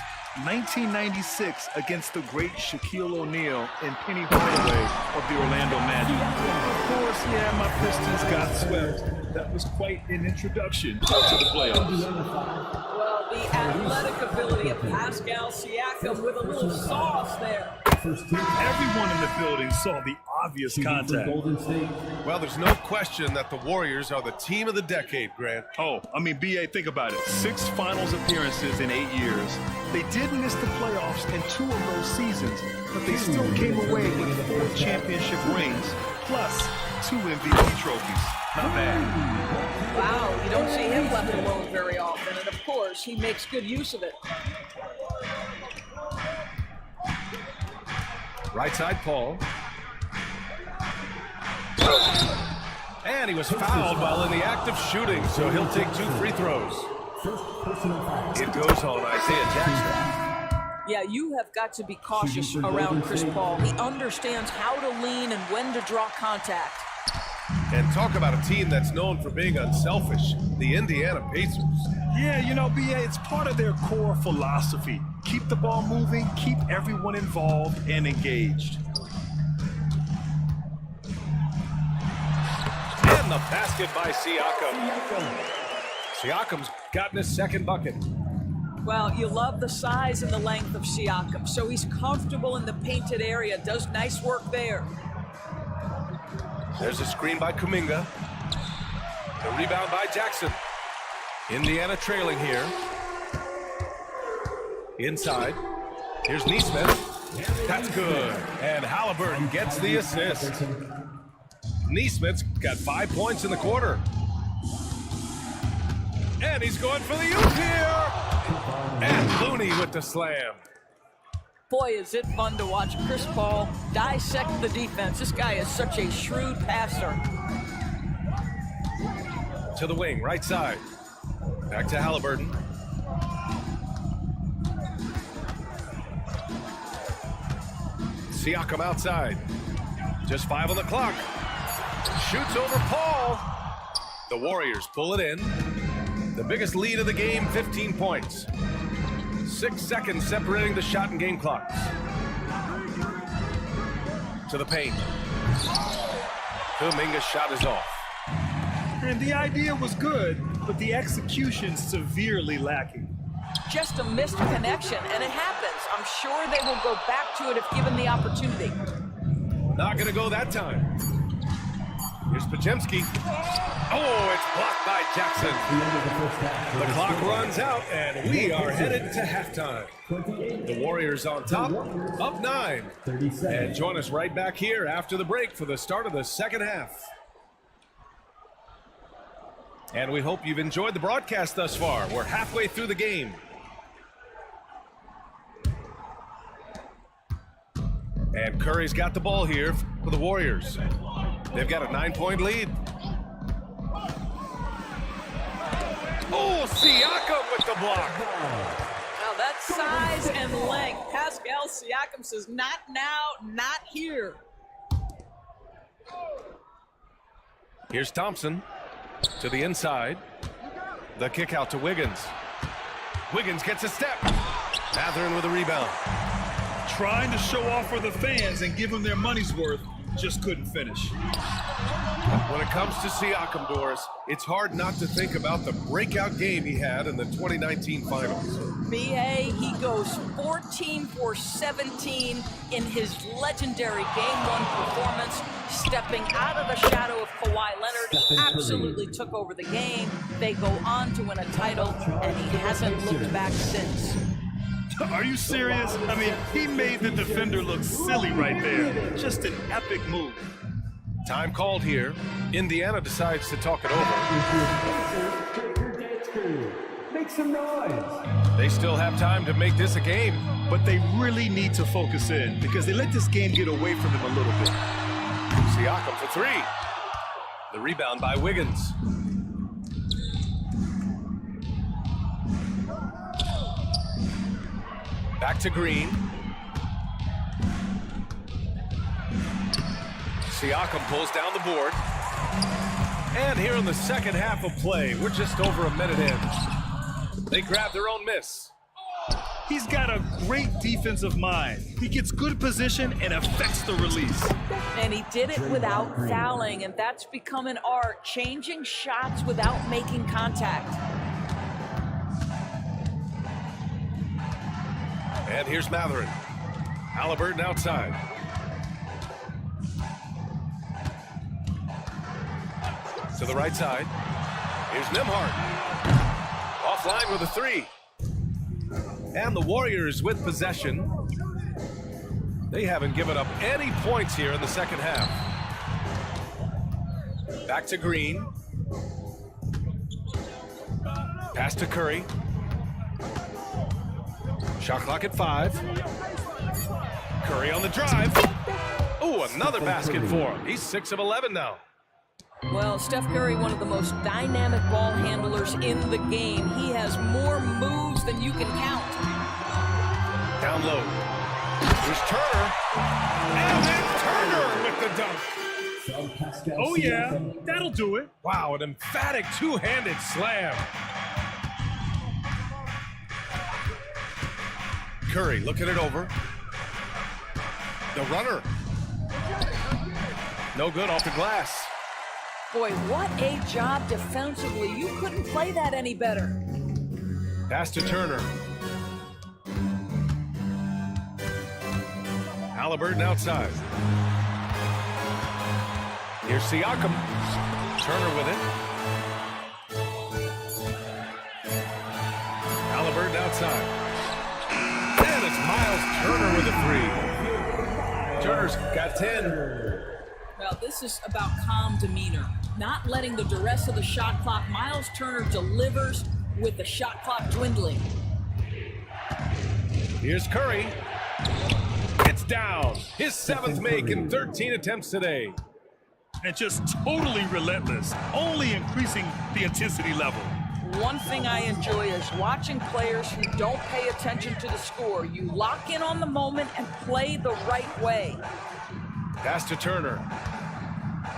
1996, against the great Shaquille O'Neal and Penny Hardaway of the Orlando Magic. Of course, yeah, my Pistons got swept. That was quite an introduction to the playoffs. Well, the athletic ability of Pascal Siakam with a little sauce there. Everyone in the building saw the obvious contact. Well, there's no question that the Warriors are the team of the decade, Grant. Oh, I mean, B.A., think about it. 6 finals appearances in 8 years. They did miss the playoffs in 2 of those seasons, but they still came away with 4 championship rings. Plus, 2 MVP trophies. Not bad. Wow, you don't see him left alone very often, and of course, he makes good use of it. Right side, Paul. And he was fouled while in the act of shooting, so he'll take 2 free throws. It goes on Isaiah Jackson. Yeah, you have got to be cautious around Chris Paul. He understands how to lean and when to draw contact. And talk about a team that's known for being unselfish, the Indiana Pacers. Yeah, you know, BA, it's part of their core philosophy. Keep the ball moving, keep everyone involved and engaged. And the basket by Siakam. Siakam's gotten his second bucket. Well, you love the size and the length of Siakam, so he's comfortable in the painted area, does nice work there. There's a screen by Kuminga. The rebound by Jackson. Indiana trailing here. Inside. Here's Neesmith. That's good. And Halliburton gets the assist. Neesmith's got 5 points in the quarter. And he's going for the oop here. And Looney with the slam. Boy, is it fun to watch Chris Paul dissect the defense. This guy is such a shrewd passer. To the wing, right side. Back to Halliburton. Siakam outside. Just 5 on the clock. Shoots over Paul. The Warriors pull it in. The biggest lead of the game, 15 points. 6 seconds separating the shot and game clocks. To the paint. Kuminga's shot is off. And the idea was good, but the execution severely lacking. Just a missed connection, and it happens. I'm sure they will go back to it if given the opportunity. Not going to go that time. Here's Podziemski. Oh, it's blocked by Jackson. The clock runs out, and we are headed to halftime. The Warriors on top, up 9. And join us right back here after the break for the start of the second half. And we hope you've enjoyed the broadcast thus far. We're halfway through the game. And Curry's got the ball here for the Warriors. They've got a 9-point lead. Oh, Siakam with the block. Now that size and length, Pascal Siakam says, not now, not here. Here's Thompson to the inside. The kick out to Wiggins. Wiggins gets a step. Mathurin with a rebound. Trying to show off for the fans and give them their money's worth, just couldn't finish. When it comes to Siakam, Doris, it's hard not to think about the breakout game he had in the 2019 finals. BA, he goes 14 for 17 in his legendary Game 1 performance, stepping out of the shadow of Kawhi Leonard. He absolutely took over the game. They go on to win a title, and he hasn't looked back since. Are you serious? I mean, he made the defender look silly right there. Just an epic move. Time called here. Indiana decides to talk it over. Make some noise. They still have time to make this a game. But they really need to focus in because they let this game get away from them a little bit. Siakam for 3. The rebound by Wiggins. Back to Green. Siakam pulls down the board. And here in the second half of play, we're just over a minute in. They grab their own miss. He's got a great defensive mind. He gets good position and affects the release. And he did it without fouling, and that's become an art, changing shots without making contact. And here's Mathurin. Halliburton outside. To the right side. Here's Nembhard. Offline with a 3. And the Warriors with possession. They haven't given up any points here in the second half. Back to Green. Pass to Curry. Shot clock at 5. Curry on the drive. Oh, another basket for him. He's 6 of 11 now. Well, Steph Curry, one of the most dynamic ball handlers in the game. He has more moves than you can count. Down low. Here's Turner. And then Turner with the dunk. Oh, yeah, that'll do it. Wow, an emphatic two-handed slam. Curry looking it over. The runner. No good off the glass. Boy, what a job defensively. You couldn't play that any better. Pass to Turner. Halliburton outside. Here's Siakam. Turner with it. Halliburton outside. And it's Miles Turner with a 3. Turner's got 10. Well, this is about calm demeanor, not letting the duress of the shot clock. Miles Turner delivers with the shot clock dwindling. Here's Curry. It's down. His 7th make in 13 attempts today. And just totally relentless, only increasing the intensity level. One thing I enjoy is watching players who don't pay attention to the score. You lock in on the moment and play the right way. Pass to Turner.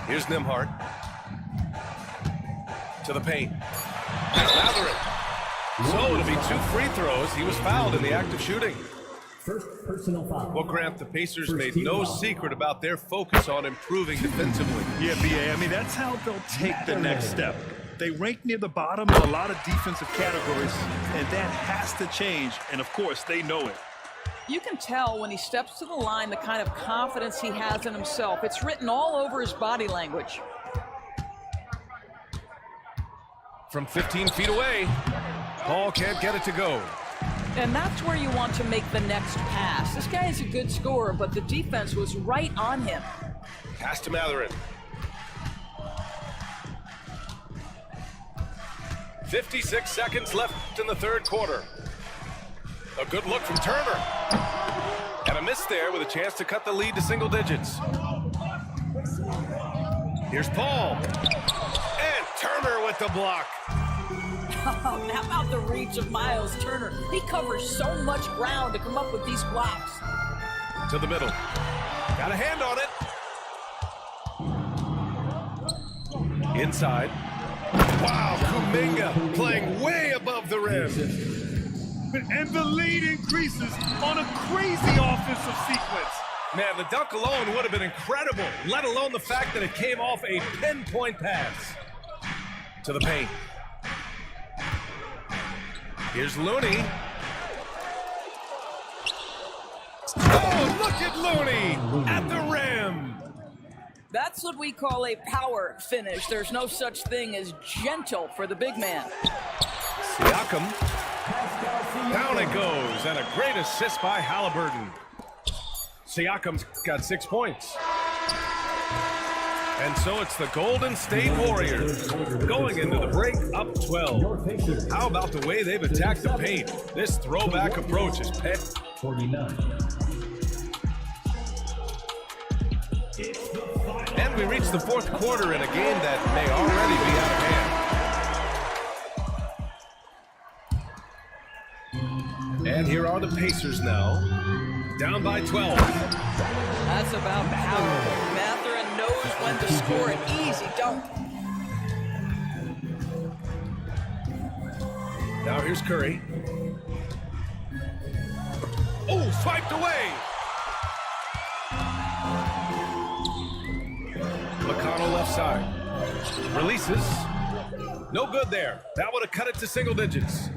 Here's Nembhard. To the paint. Matherin. So it'll be 2 free throws. He was fouled in the act of shooting. First personal foul. Well, Grant, the Pacers made no secret about their focus on improving defensively. Yeah, B.A., I mean, that's how they'll take the next step. They rank near the bottom in a lot of defensive categories, and that has to change, and of course, they know it. You can tell when he steps to the line the kind of confidence he has in himself. It's written all over his body language. From 15 feet away, Paul can't get it to go. And that's where you want to make the next pass. This guy is a good scorer, but the defense was right on him. Pass to Matherin. 56 seconds left in the 3rd quarter. A good look from Turner. And a miss there with a chance to cut the lead to single digits. Here's Paul. And Turner with the block. Oh, how about the reach of Miles Turner? He covers so much ground to come up with these blocks. To the middle. Got a hand on it. Inside. Wow, Kuminga playing way above the rim. And the lead increases on a crazy offensive sequence. Man, the dunk alone would have been incredible, let alone the fact that it came off a pinpoint pass. To the paint. Here's Looney. Oh, look at Looney at the rim. That's what we call a power finish. There's no such thing as gentle for the big man. Siakam. Down it goes, and a great assist by Halliburton. Siakam's got 6 points. And so it's the Golden State Warriors going into the break up 12. How about the way they've attacked the paint? This throwback approach is pet. 49. And we reach the 4th quarter in a game that may already be out of hand. And here are the Pacers now, down by 12. That's about power. Matherin knows when to score an easy dunk. Now here's Curry. Oh, swiped away. McConnell left side. Releases. No good there. That would have cut it to single digits.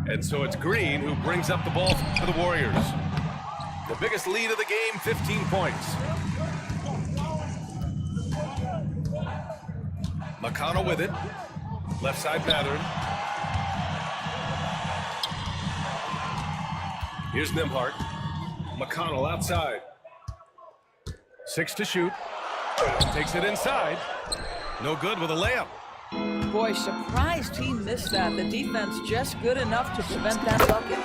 And so it's Green who brings up the ball for the Warriors. The biggest lead of the game, 15 points. McConnell with it. Left side Matherin. Here's Nembhard. McConnell outside. 6 to shoot. Takes it inside. No good with a layup. Boy, surprised he missed that. The defense just good enough to prevent that bucket.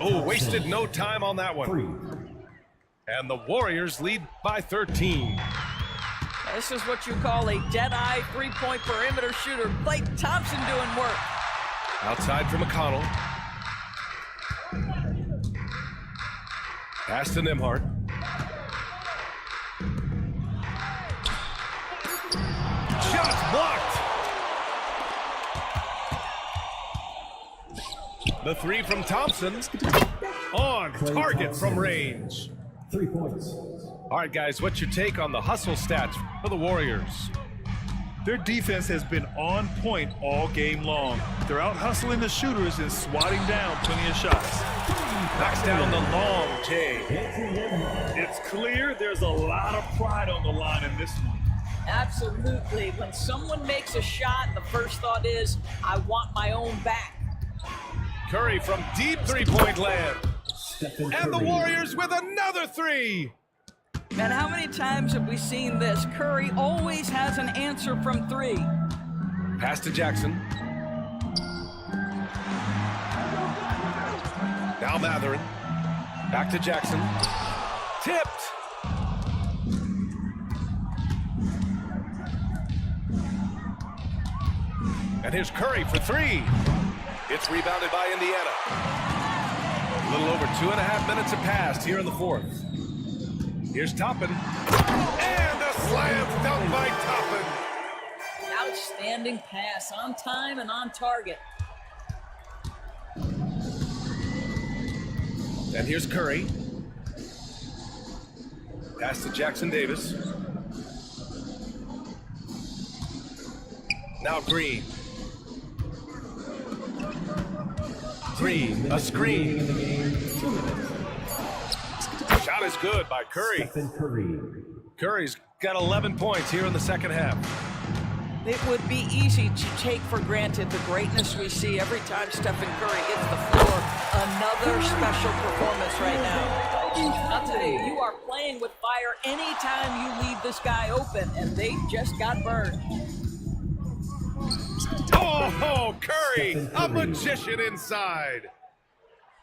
Oh, wasted no time on that one. And the Warriors lead by 13. This is what you call a dead-eye three-point perimeter shooter. Klay Thompson doing work. Outside for McConnell. Pass to Nembhard. Shots blocked. The three from Thompson. On target from range. 3 points. All right, guys, what's your take on the hustle stats for the Warriors? Their defense has been on point all game long. They're out hustling the shooters and swatting down plenty of shots. Knocks down the long J. It's clear there's a lot of pride on the line in this one. Absolutely. When someone makes a shot, the first thought is, I want my own back. Curry from deep three-point land. And the Warriors with another three. And how many times have we seen this? Curry always has an answer from three. Pass to Jackson. Now Matherin. Back to Jackson. Tipped. And here's Curry for three. It's rebounded by Indiana. A little over 2.5 minutes have passed here in the fourth. Here's Toppin. And a slam dunk by Toppin. Outstanding pass, on time and on target. And here's Curry. Pass to Jackson Davis. Now Green. Green, a screen. Shot is good by Curry. Curry's got 11 points here in the second half. It would be easy to take for granted the greatness we see every time Stephen Curry hits the floor. Another special performance right now. I'll tell you, you are playing with fire anytime you leave this guy open, and they just got burned. Oh, Curry, a magician inside.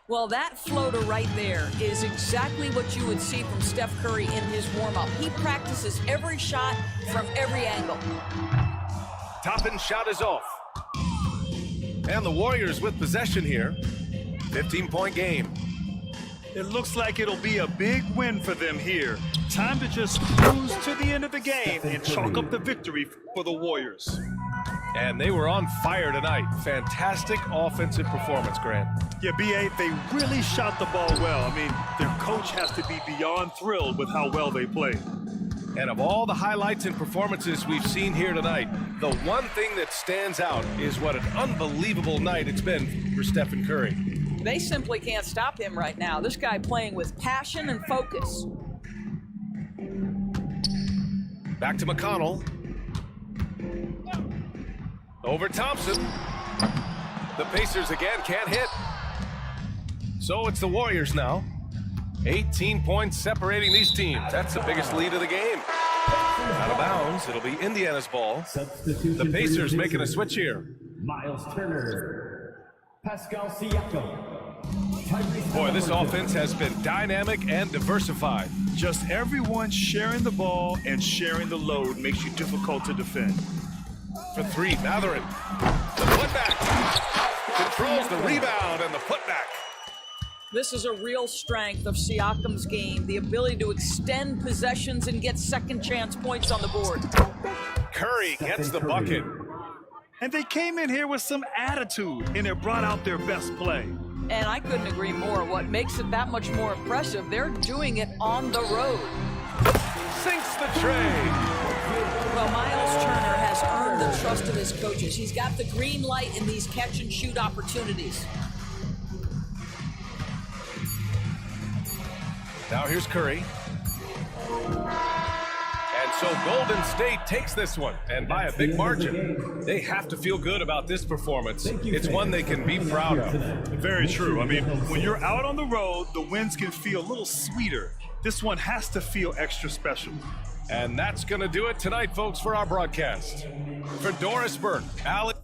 Well, that floater right there is exactly what you would see from Steph Curry in his warm-up. He practices every shot from every angle. Toppin's shot is off. And the Warriors with possession here. 15-point game. It looks like it'll be a big win for them here. Time to just cruise to the end of the game and chalk up the victory for the Warriors. And they were on fire tonight. Fantastic offensive performance, Grant. Yeah, B.A., they really shot the ball well. I mean, their coach has to be beyond thrilled with how well they played. And of all the highlights and performances we've seen here tonight, the one thing that stands out is what an unbelievable night it's been for Stephen Curry. They simply can't stop him right now. This guy playing with passion and focus. Back to McConnell. Over Thompson. The Pacers again can't hit. So it's the Warriors now. 18 points separating these teams. That's the biggest lead of the game. Out of bounds. It'll be Indiana's ball. The Pacers making a switch here. Miles Turner. Pascal Siakam. Boy, this offense has been dynamic and diversified. Just everyone sharing the ball and sharing the load makes you difficult to defend. For three, Matherin. The putback. Controls the rebound and the putback. This is a real strength of Siakam's game, the ability to extend possessions and get second chance points on the board. Curry gets the bucket. And they came in here with some attitude, and it brought out their best play. And I couldn't agree more. What makes it that much more impressive, they're doing it on the road. Sinks the tray. Well, Miles Turner has earned the trust of his coaches. He's got the green light in these catch-and-shoot opportunities. Now here's Curry. And so Golden State takes this one, and by a big margin. They have to feel good about this performance. It's one they can be proud of. Very true. I mean, when you're out on the road, the wins can feel a little sweeter. This one has to feel extra special. And that's going to do it tonight, folks, for our broadcast. For Doris Burke, Allie.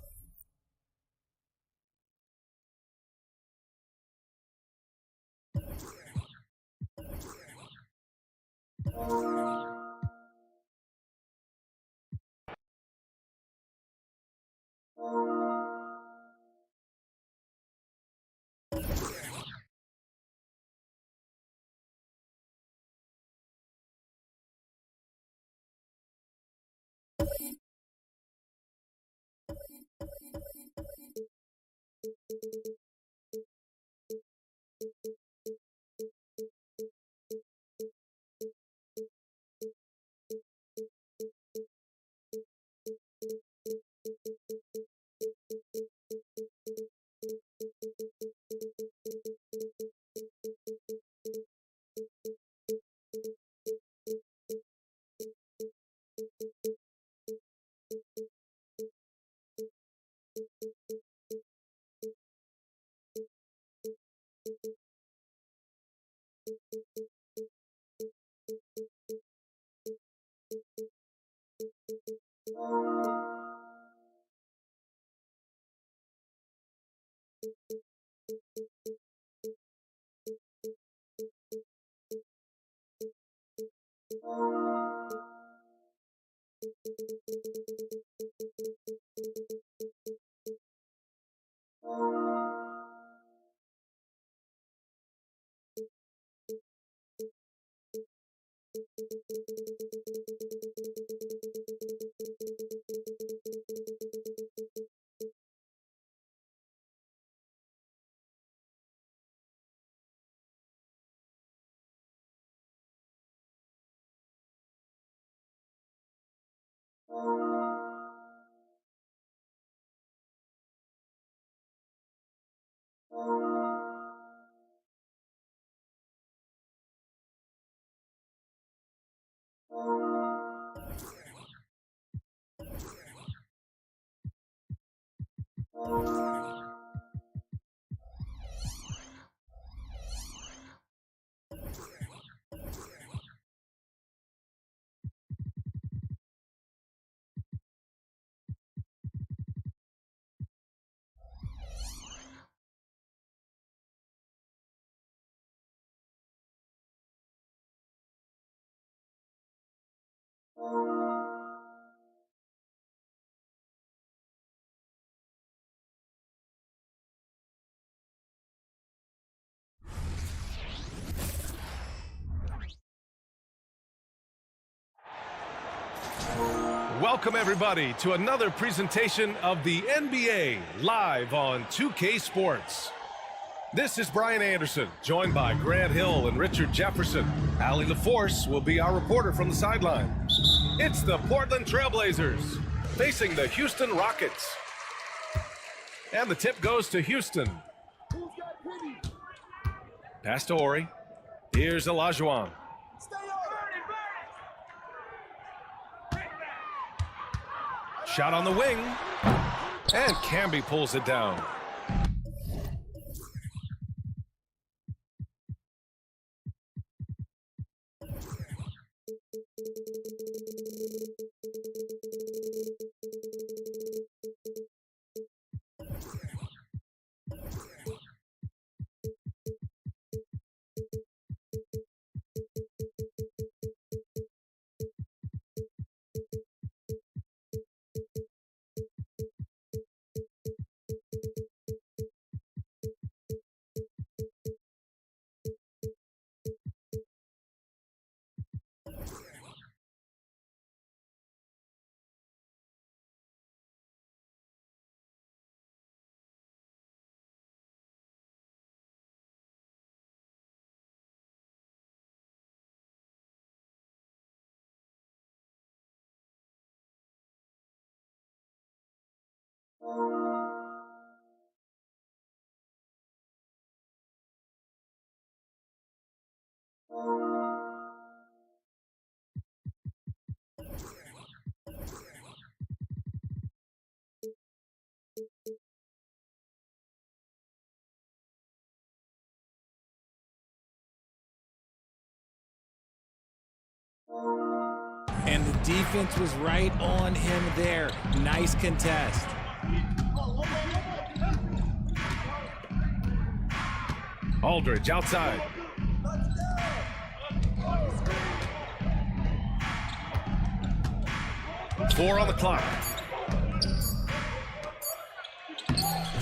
Welcome, everybody, to another presentation of the NBA live on 2K Sports. This is Brian Anderson, joined by Grant Hill and Richard Jefferson. Allie LaForce will be our reporter from the sideline. It's the Portland Trailblazers facing the Houston Rockets. And the tip goes to Houston. Pass to Ori. Here's Olajuwon. Shot on the wing, and Camby pulls it down. defense was right on him there. Nice contest. Aldridge outside. Four on the clock.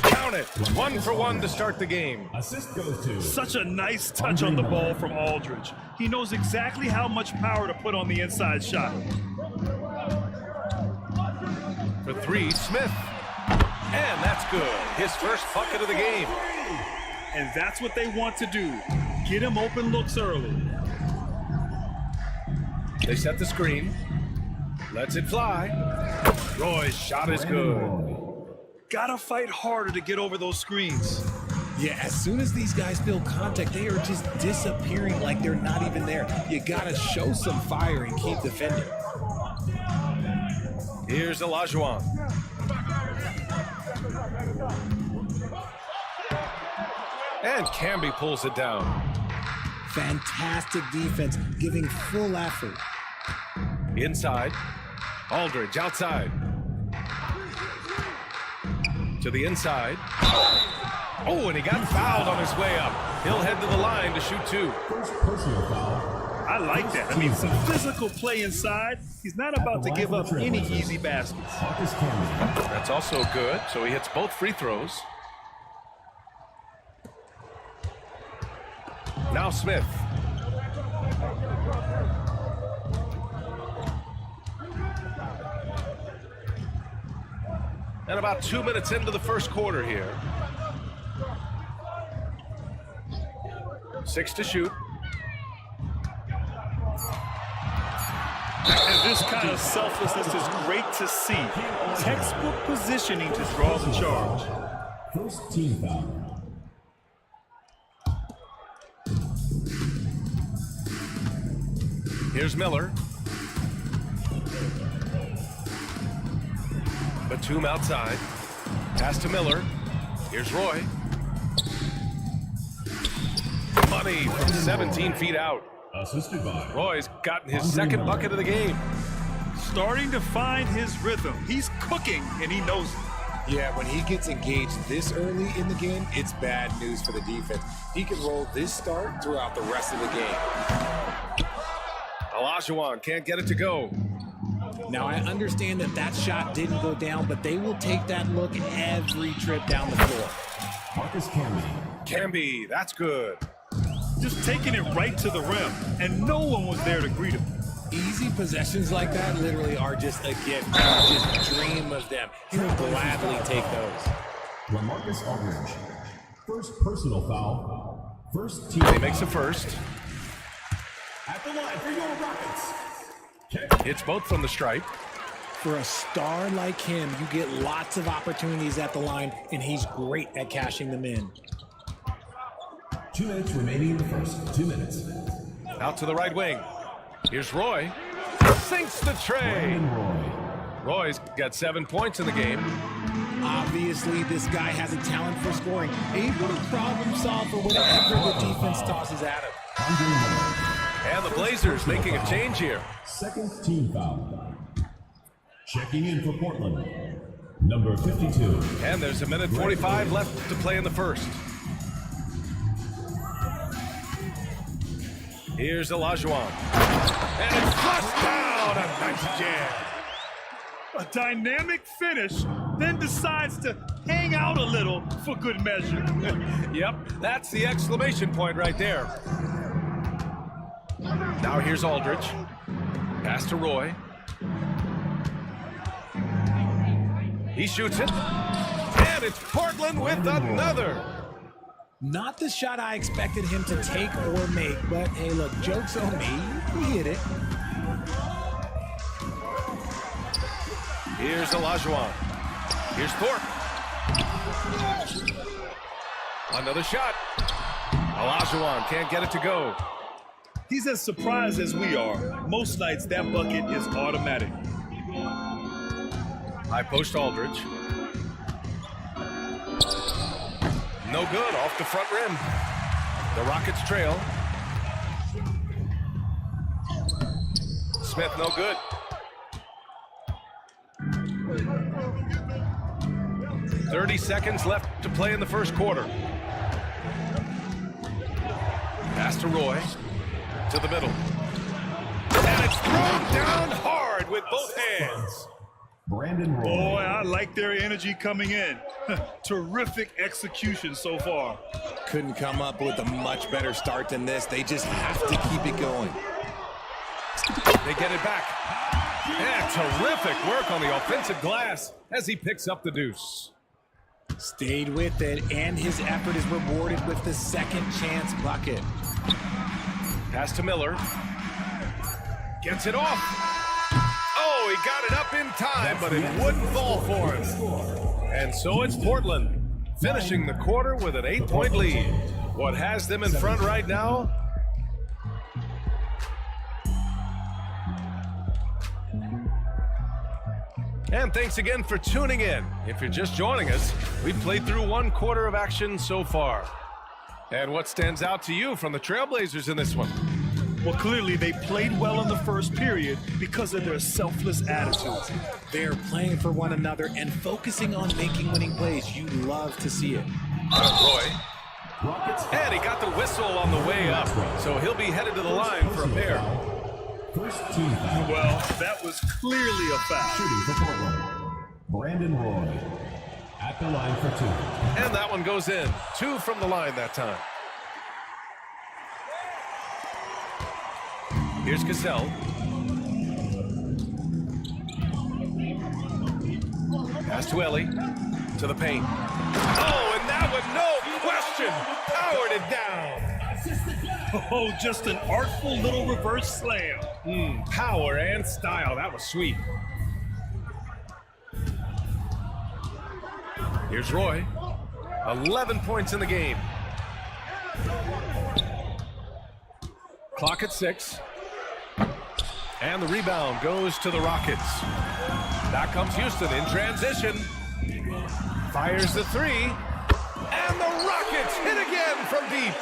Count it. 1 for 1 to start the game. Assist goes to Such a nice touch on the ball from Aldridge. He knows exactly how much power to put on the inside shot. For 3, Smith. And that's good. His first bucket of the game. And that's what they want to do. Get him open looks early. They set the screen. Lets it fly. Roy's shot is good. Gotta fight harder to get over those screens. Yeah, as soon as these guys feel contact, they are just disappearing like they're not even there. You gotta show some fire and keep defending. Here's Olajuwon. And Camby pulls it down. Fantastic defense, giving full effort. Inside. Aldridge outside. To the inside. Oh, and he got fouled on his way up. He'll head to the line to shoot 2. first personal foul. I like that. I mean, some physical play inside. He's not about to give up any easy baskets. Marcus Camby. That's also good, so he hits both free throws. Now Smith. And about 2 minutes into the first quarter here. 6 to shoot. And this kind of selflessness is great to see. Textbook positioning to draw the charge. First team foul. Here's Miller. Batum outside. Pass to Miller. Here's Roy. Money from 17 feet out. Assisted by Roy's gotten his second bucket of the game. Starting to find his rhythm. He's cooking, and he knows it. Yeah, when he gets engaged this early in the game, it's bad news for the defense. He can roll this start throughout the rest of the game. Olajuwon can't get it to go. Now, I understand that shot didn't go down, but they will take that look every trip down the floor. Marcus Camby. Camby, that's good. Just taking it right to the rim, and no one was there to greet him. Easy possessions like that literally are just a gift. You just dream of them. He'll gladly take those. LaMarcus Aldridge. First personal foul. First team. He makes a first. At the line for your Rockets. Hits both from the stripe. For a star like him, you get lots of opportunities at the line, and he's great at cashing them in. 2 minutes remaining in the first. 2 minutes. Out to the right wing. Here's Roy. Sinks the tray. Roy's got 7 points in the game. Obviously, this guy has a talent for scoring. Able to problem solve for whatever the defense tosses at him. And the Blazers making a change here. Second team foul. Checking in for Portland. Number 52. And there's 1:45 left to play in the first. Here's Olajuwon. And it's flushed down. A nice jam. A dynamic finish, then decides to hang out a little for good measure. Yep, that's the exclamation point right there. Now here's Aldridge. Pass to Roy. He shoots it. And it's Portland with another. Not the shot I expected him to take or make, but hey, look, joke's on me. He hit it. Here's Olajuwon. Here's Thorpe. Another shot. Olajuwon can't get it to go. He's as surprised as we are. Most nights, that bucket is automatic. High post Aldridge. No good, off the front rim. The Rockets trail. Smith, no good. 30 seconds left to play in the first quarter. Pass to Roy. To the middle. And it's thrown down hard with both hands. Brandon Roy. Boy, I like their energy coming in. Terrific execution so far. Couldn't come up with a much better start than this. They just have to keep it going. They get it back. Yeah, terrific work on the offensive glass as he picks up the deuce. Stayed with it, and his effort is rewarded with the second chance bucket. Pass to Miller. Gets it off. Oh, he got it up in time, but it wouldn't fall for him. And so it's Portland, finishing the quarter with an 8-point lead. What has them in front right now? And thanks again for tuning in. If you're just joining us, we've played through one quarter of action so far. And what stands out to you from the Trailblazers in this one? Well, clearly they played well in the first period because of their selfless attitudes. They're playing for one another and focusing on making winning plays. You love to see it. Roy. And he got the whistle on the way up, so he'll be headed to the line for a pair. First team foul. Well, that was clearly a foul. Shooting for Portland. Brandon Roy at the line for 2. And that one goes in. 2 from the line that time. Here's Cassell. Pass to Ellie. To the paint. Oh, and that one, no question, powered it down. Oh, just an artful little reverse slam. Power and style. That was sweet. Here's Roy. 11 points in the game. Clock at 6. And the rebound goes to the Rockets. Back comes Houston in transition. Fires the 3. And the Rockets hit again from deep.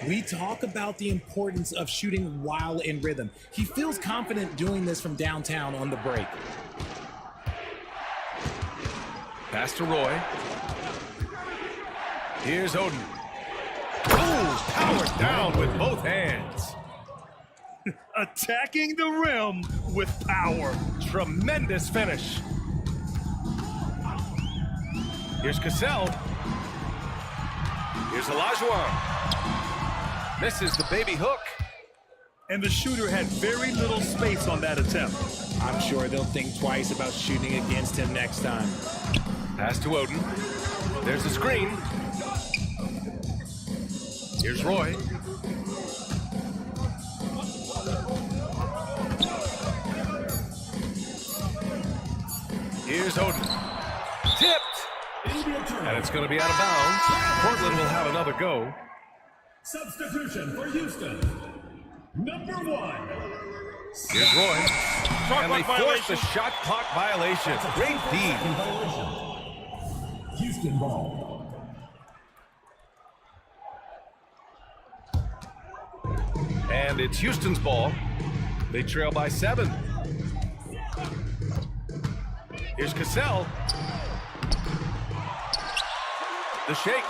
We talk about the importance of shooting while in rhythm. He feels confident doing this from downtown on the break. Pass to Roy. Here's Oden. Oh, powered down with both hands. Attacking the rim with power. Tremendous finish. Here's Cassell. Here's Olajuwon. Misses the baby hook. And the shooter had very little space on that attempt. I'm sure they'll think twice about shooting against him next time. Pass to Oden. There's the screen. Here's Roy. Here's Oden. Tipped. And it's going to be out of bounds. Portland will have another go. Substitution for Houston. Number 1. Here's Roy. And they force the shot clock violation. Great D. Houston ball. And it's Houston's ball. They trail by 7. Here's Cassell. The shake.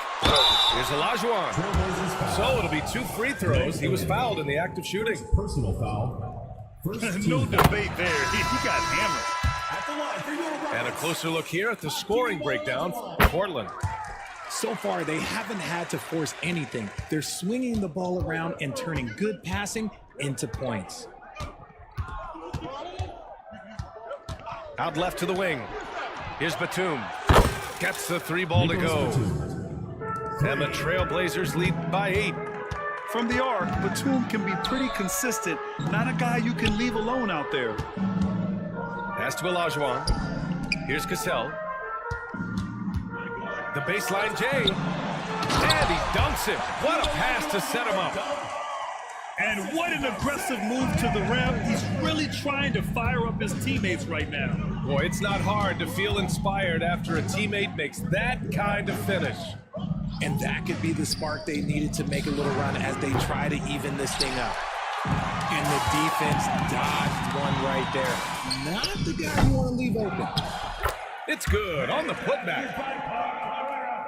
Here's Olajuwon. So it'll be 2 free throws. He was fouled in the act of shooting. Personal foul. First No team debate there. He got hammered. at the line for your And a closer look here at the scoring breakdown for Portland. So far, they haven't had to force anything. They're swinging the ball around and turning good passing into points. Out left to the wing. Here's Batum. Gets the 3 ball to go. And the Trailblazers lead by 8. From the arc, Batum can be pretty consistent. Not a guy you can leave alone out there. Pass to Olajuwon. Here's Cassell. The baseline J. And he dunks it. What a pass to set him up. And what an aggressive move to the rim. He's really trying to fire up his teammates right now. Boy, it's not hard to feel inspired after a teammate makes that kind of finish. And that could be the spark they needed to make a little run as they try to even this thing up. And the defense dodged one right there. Not the guy you want to leave open. It's good on the putback.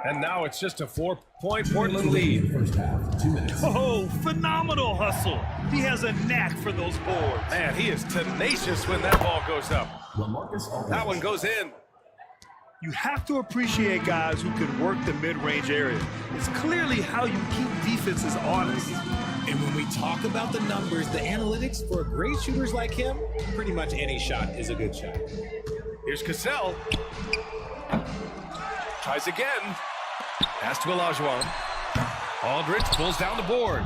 And now it's just a 4-point Portland lead. First half, 2 minutes. Oh, phenomenal hustle. He has a knack for those boards. Man, he is tenacious when that ball goes up. LaMarcus Aldridge. That one goes in. You have to appreciate guys who can work the mid-range area. It's clearly how you keep defenses honest. And when we talk about the numbers, the analytics for great shooters like him, pretty much any shot is a good shot. Here's Cassell. Tries again. Pass to Olajuwon. Aldridge pulls down the board.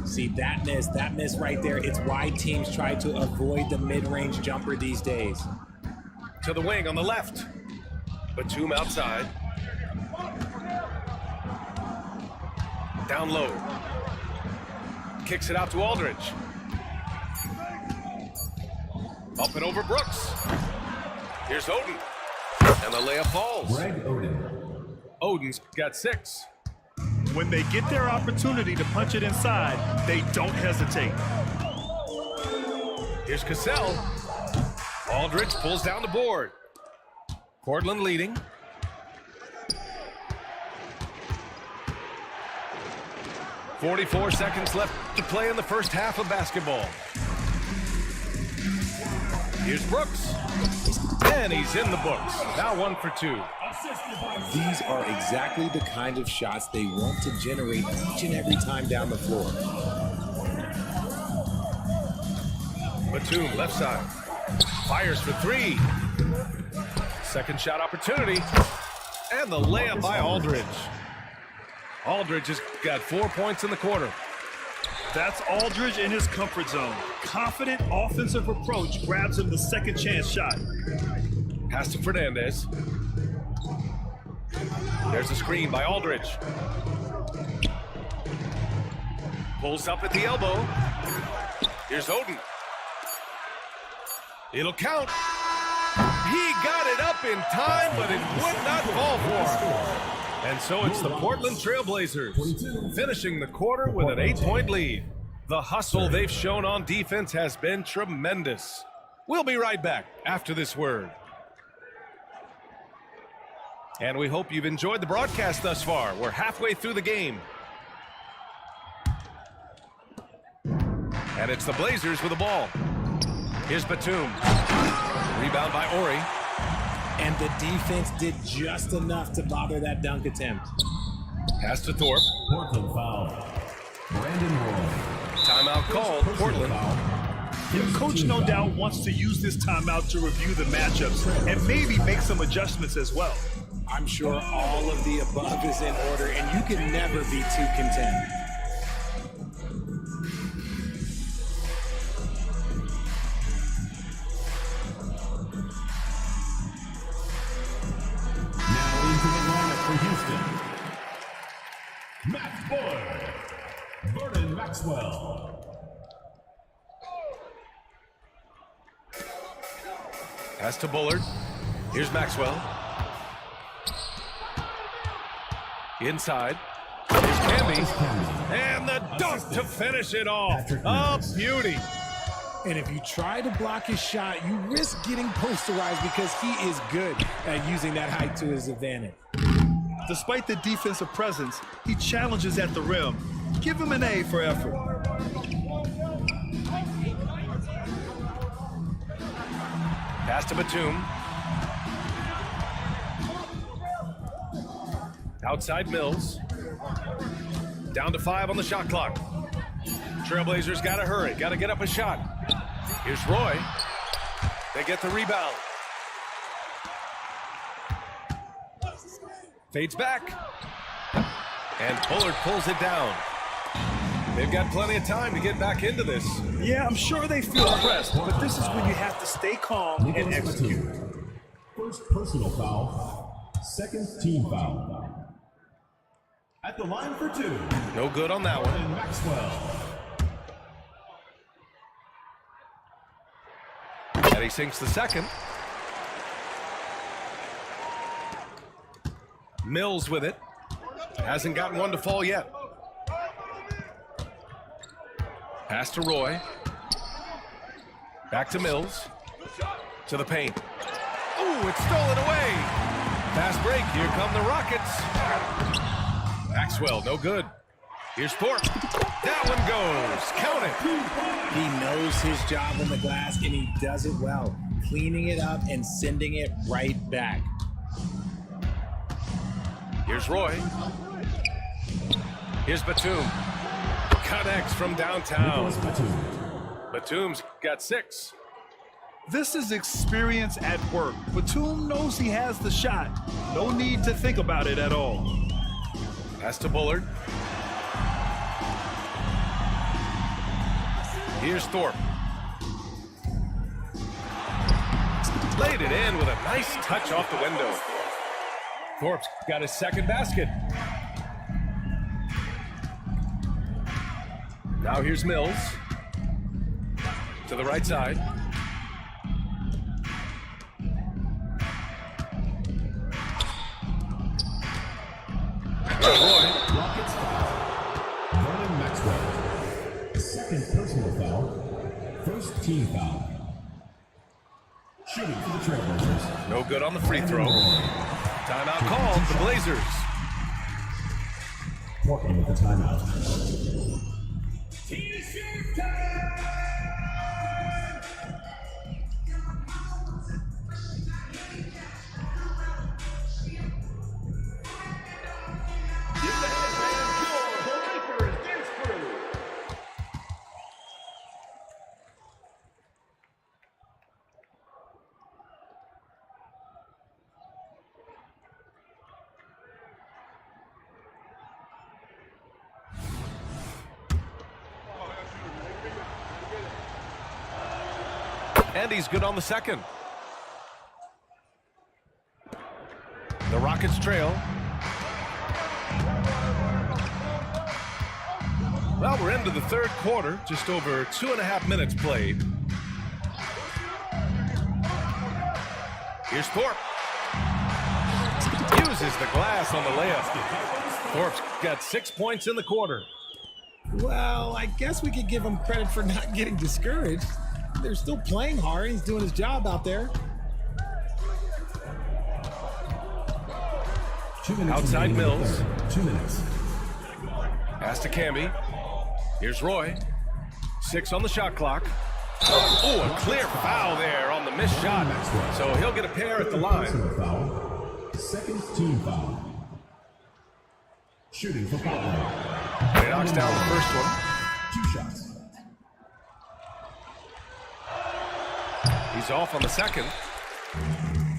See, that miss right there, it's why teams try to avoid the mid-range jumper these days. To the wing on the left. Batum outside. Down low. Kicks it out to Aldridge. Up and over Brooks. Here's Oden. And the layup falls. Greg Oden. Oden's got 6. When they get their opportunity to punch it inside, they don't hesitate. Here's Cassell. Aldridge pulls down the board. Portland leading. .44 seconds left to play in the first half of basketball. Here's Brooks. And he's in the books. Now 1 for 2. These are exactly the kind of shots they want to generate each and every time down the floor. Batum, left side. Fires for 3. Second shot opportunity. And the layup by Aldridge. Aldridge has got 4 points in the quarter. That's Aldridge in his comfort zone. Confident offensive approach grabs him the second chance shot. Pass to Fernandez. There's a screen by Aldridge. Pulls up at the elbow. Here's Oden. It'll count. He got it up in time, but it would not fall for him. And so it's the Portland Trailblazers finishing the quarter with an 8-point lead. The hustle they've shown on defense has been tremendous. We'll be right back after this word. And we hope you've enjoyed the broadcast thus far. We're halfway through the game. And it's the Blazers with the ball. Here's Batum. Rebound by Ori. And the defense did just enough to bother that dunk attempt. Pass to Thorpe. Portland foul. Brandon Roy. Timeout called. Portland. The coach no doubt wants to use this timeout to review the matchups and maybe make some adjustments as well. I'm sure all of the above is in order, and you can never be too content. Now into the lineup for Houston. Matt Boyd. Vernon Maxwell. Pass to Bullard. Here's Maxwell. Inside. Here's Camby. And the dunk to finish it off. A beauty. And if you try to block his shot, you risk getting posterized because he is good at using that height to his advantage. Despite the defensive presence, he challenges at the rim. Give him an A for effort. Pass to Batum. Outside Mills. Down to 5 on the shot clock. Trailblazers got to hurry. Got to get up a shot. Here's Roy. They get the rebound. Fades back. And Bullard pulls it down. They've got plenty of time to get back into this. Yeah, I'm sure they feel pressed, but this is when you have to stay calm and execute. First personal foul. Second team foul. At the line for 2. No good on that one. And Maxwell. And he sinks the second. Mills with it. Hasn't gotten one to fall yet. Pass to Roy. Back to Mills. To the paint. Ooh, it's stolen away. Fast break, here come the Rockets. Maxwell, no good. Here's Thorpe. That one goes. Count it. He knows his job on the glass, and he does it well, cleaning it up and sending it right back. Here's Roy. Here's Batum. Connects from downtown. Batum's got 6. This is experience at work. Batum knows he has the shot. No need to think about it at all. Pass to Bullard. Here's Thorpe. Laid it in with a nice touch off the window. Thorpe's got his second basket. Now here's Mills. To the right side. Rockets foul. Vernon Maxwell. Second personal foul. First team foul. Shooting for the Trailblazers. No good on the free throw. Timeout called, the Blazers. Portland with the timeout. And he's good on the second. The Rockets trail. Well, we're into the third quarter, just over 2.5 minutes played. Here's Thorpe. Uses the glass on the layup. Thorpe's got 6 points in the quarter. Well, I guess we could give him credit for not getting discouraged. They're still playing hard. He's doing his job out there. 2 minutes Outside Mills. 2 minutes. Pass to Camby. Here's Roy. 6 on the shot clock. Oh, a clear foul there on the missed shot. So he'll get a pair at the line. Personal foul. Second team foul. Shooting for Portland. He knocks down the first one. 2 shots. He's off on the second.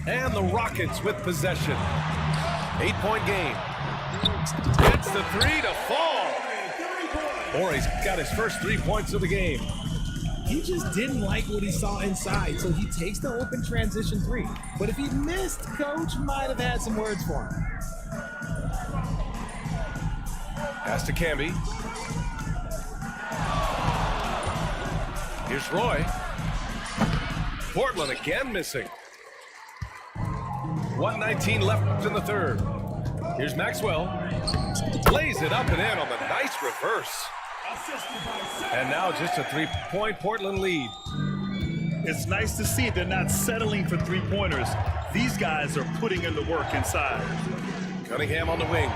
And the Rockets with possession. 8-point game. Gets the 3 to fall. Or he's got his first 3 points of the game. He just didn't like what he saw inside, so he takes the open transition 3. But if he missed, Coach might have had some words for him. Pass to Camby. Here's Roy. Portland again missing. 1:19 left in the third. Here's Maxwell. Lays it up and in on the nice reverse. And now just a 3-point Portland lead. It's nice to see they're not settling for three-pointers. These guys are putting in the work inside. Cunningham on the wing.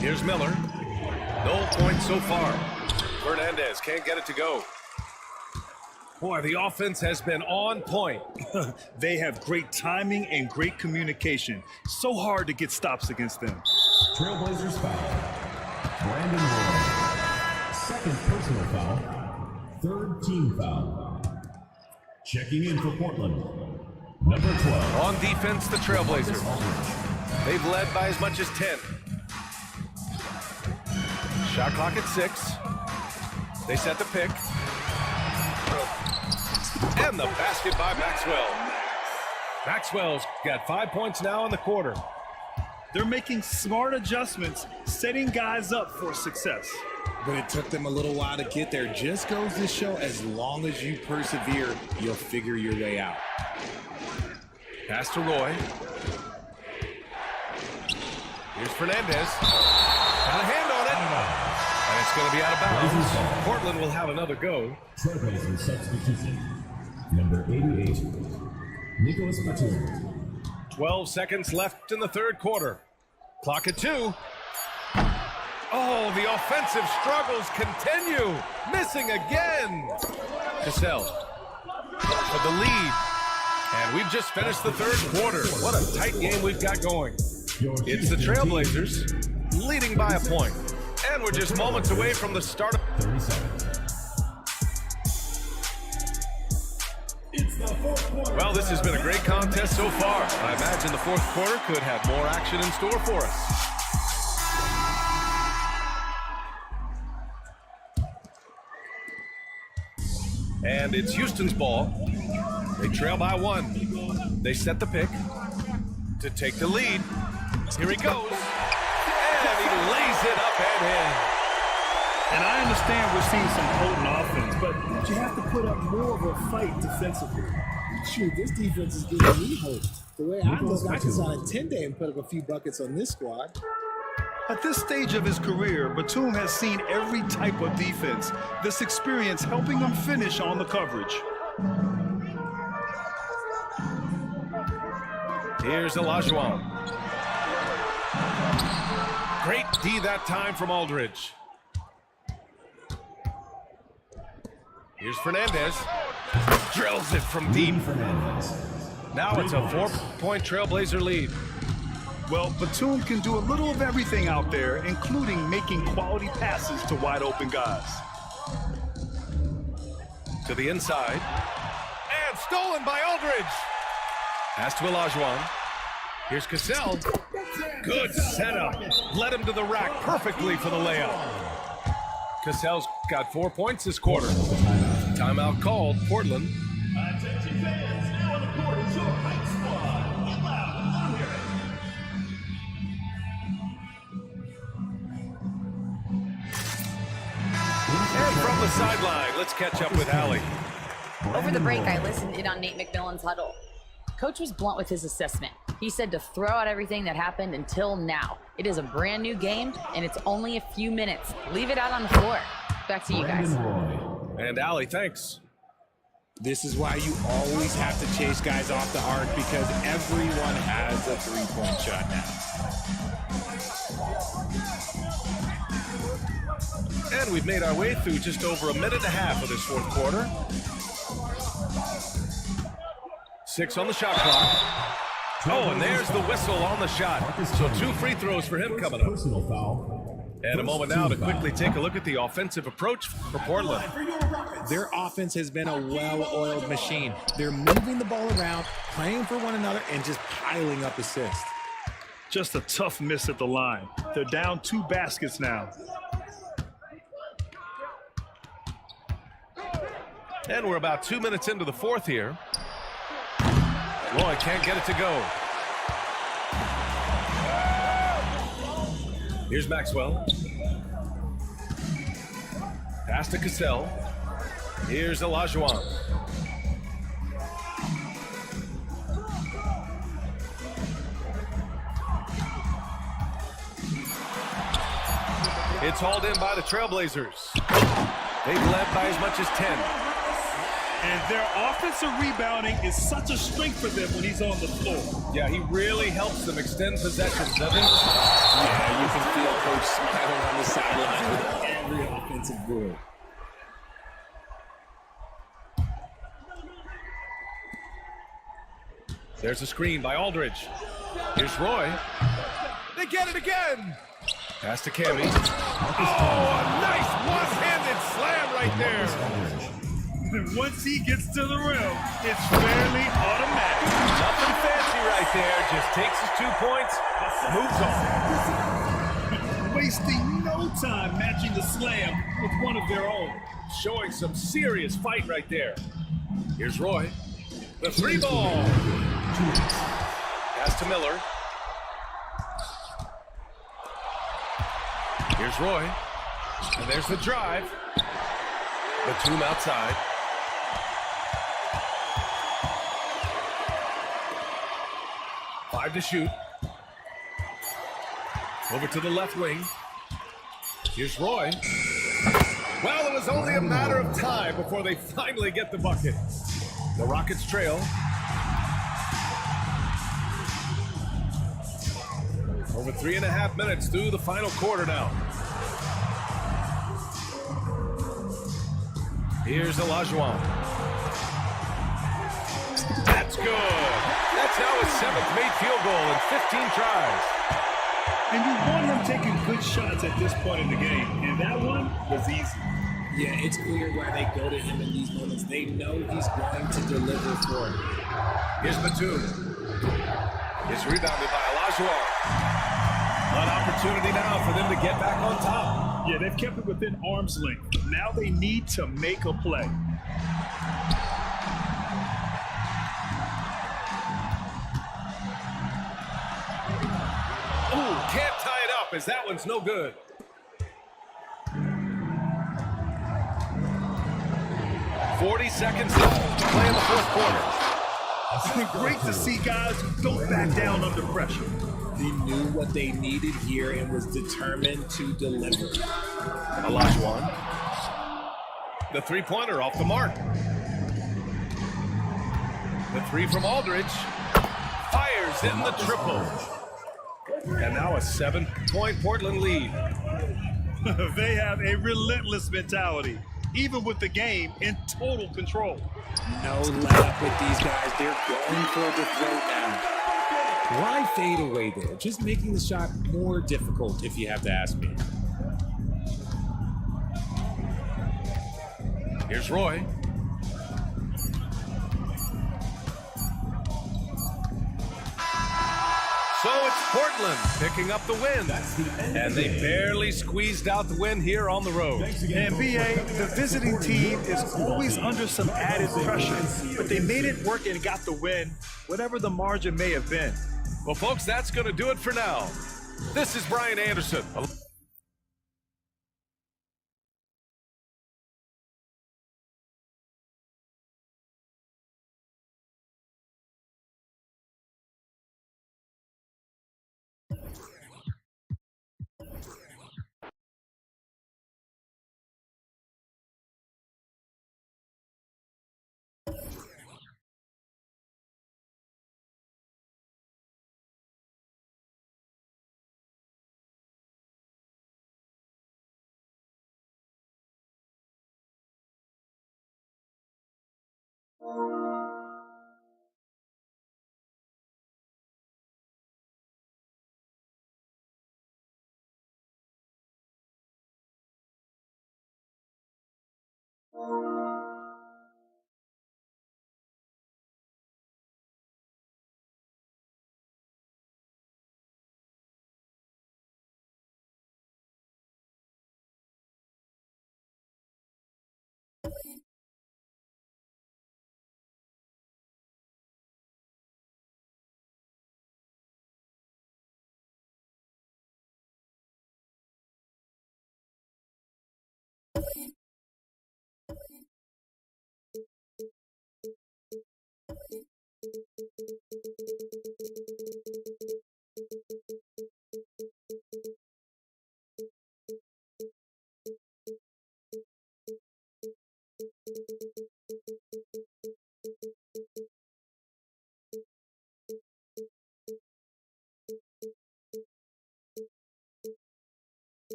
Here's Miller. No points so far. Fernandez can't get it to go. Boy, the offense has been on point. They have great timing and great communication. So hard to get stops against them. Trailblazers foul. Brandon Roy. Second personal foul. Third team foul. Checking in for Portland. Number 12. On defense, the Trailblazers. They've led by as much as 10. Shot clock at 6. They set the pick. And the basket by Maxwell. Maxwell's got 5 points now in the quarter. They're making smart adjustments, setting guys up for success. But it took them a little while to get there. Just goes to show, as long as you persevere, you'll figure your way out. Pass to Roy. Here's Fernandez. Got a hand on it. And it's going to be out of bounds. Portland will have another go. Trailblazers substitution. Number 88, Nicholas Batum. 12 seconds left in the third quarter. Clock at 2. Oh, the offensive struggles continue. Missing again. Cassell for the lead. And we've just finished the third quarter. What a tight game we've got going. It's the Trailblazers leading by a point. And we're just moments away from the start of 30 seconds. Well, this has been a great contest so far. I imagine the fourth quarter could have more action in store for us. And it's Houston's ball. They trail by 1. They set the pick to take the lead. Here he goes. And he lays it up and in. And I understand we're seeing some potent offense, but you have to put up more of a fight defensively. Shoot, this defense is giving me hope. The way I look, I can sign a 10-day and put up a few buckets on this squad. At this stage of his career, Batum has seen every type of defense, this experience helping him finish on the coverage. Here's Olajuwon. Great D that time from Aldridge. Here's Fernandez. Drills it from deep. Now it's a 4-point Trailblazer lead. Well, Batum can do a little of everything out there, including making quality passes to wide open guys. To the inside. And stolen by Aldridge. Pass to Olajuwon. Here's Cassell. Good setup. Led him to the rack perfectly for the layup. Cassell's got 4 points this quarter. Timeout called, Portland. Attention fans, now on the court is your hype squad. Get loud, I'm here. And from the sideline, let's catch up with Allie. Over the break, I listened in on Nate McMillan's huddle. Coach was blunt with his assessment. He said to throw out everything that happened until now. It is a brand new game, and it's only a few minutes. Leave it out on the floor. Back to you guys. And Allie, thanks. This is why you always have to chase guys off the arc, because everyone has a three-point shot now. And we've made our way through just over a minute and a half of this fourth quarter. 6 on the shot clock. Oh, and there's the whistle on the shot. So 2 free throws for him coming up. Personal foul. And a moment now to quickly take a look at the offensive approach for Portland. Their offense has been a well-oiled machine. They're moving the ball around, playing for one another, and just piling up assists. Just a tough miss at the line. They're down 2 baskets now. And we're about 2 minutes into the fourth here. Roy can't get it to go. Here's Maxwell. Pass to Cassell. Here's Olajuwon. It's hauled in by the Trailblazers. They've led by as much as 10. And their offensive rebounding is such a strength for them when he's on the floor. Yeah, he really helps them extend possessions, doesn't he? Yeah, you can feel Coach smiling on the sideline with every offensive board. There's a screen by Aldridge. Here's Roy. They get it again. Pass to Camby. Oh, a nice one-handed slam right there. Once he gets to the rim, it's fairly automatic. Nothing fancy right there. Just takes his 2 points, moves on. Wasting no time matching the slam with one of their own. Showing some serious fight right there. Here's Roy. The 3 ball. Pass to Miller. Here's Roy. And there's the drive. Batum outside. Five to shoot. Over to the left wing. Here's Roy. Well, it was only a matter of time before they finally get the bucket. The Rockets trail. Over 3.5 minutes through the final quarter now. Here's Olajuwon. That's good. That's now his 7th made field goal in 15 tries. And you want him taking good shots at this point in the game, and that one was easy. Yeah, it's clear why they go to him in these moments. They know he's going to deliver for him. Here's Batum. It's rebounded by Olajuwon. An opportunity now for them to get back on top. Yeah, they've kept it within arm's length. Now they need to make a play. Ooh, can't tie it up as that one's no good. "40 seconds left to play in the fourth quarter." Great to see guys who don't back down under pressure. He knew what they needed here and was determined to deliver. Olajuwon. The three-pointer off the mark. The three from Aldridge. Fires in the triple. And now a 7-point Portland lead. They have a relentless mentality, even with the game in total control. No let up with these guys. They're going for the throw now. Why fade away there? Just making the shot more difficult, if you have to ask me. Here's Roy. So it's Portland picking up the win. And they barely squeezed out the win here on the road. And BA, the visiting team is always under some added pressure, but they made it work and got the win, whatever the margin may have been. Well, folks, that's going to do it for now. This is Brian Anderson.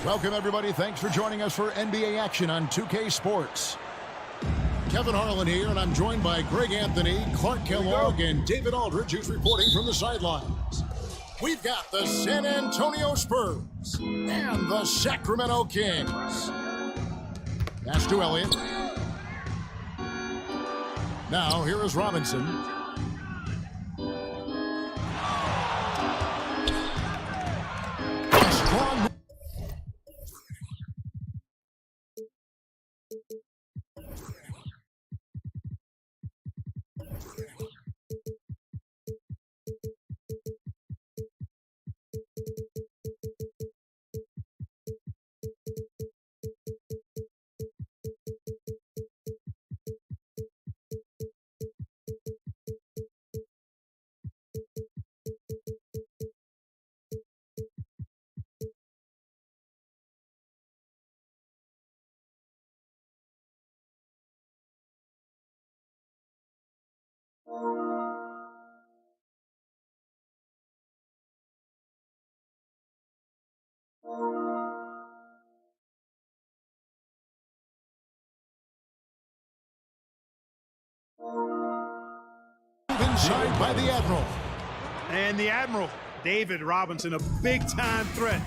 Welcome, everybody. Thanks for joining us for NBA action on 2K Sports. Kevin Harlan here, and I'm joined by Greg Anthony, Clark Kellogg, and David Aldridge, who's reporting from the sidelines. We've got the San Antonio Spurs and the Sacramento Kings. Pass to Elliott. Now, here is Robinson. A strong... Inside by the Admiral. And the Admiral, David Robinson, a big-time threat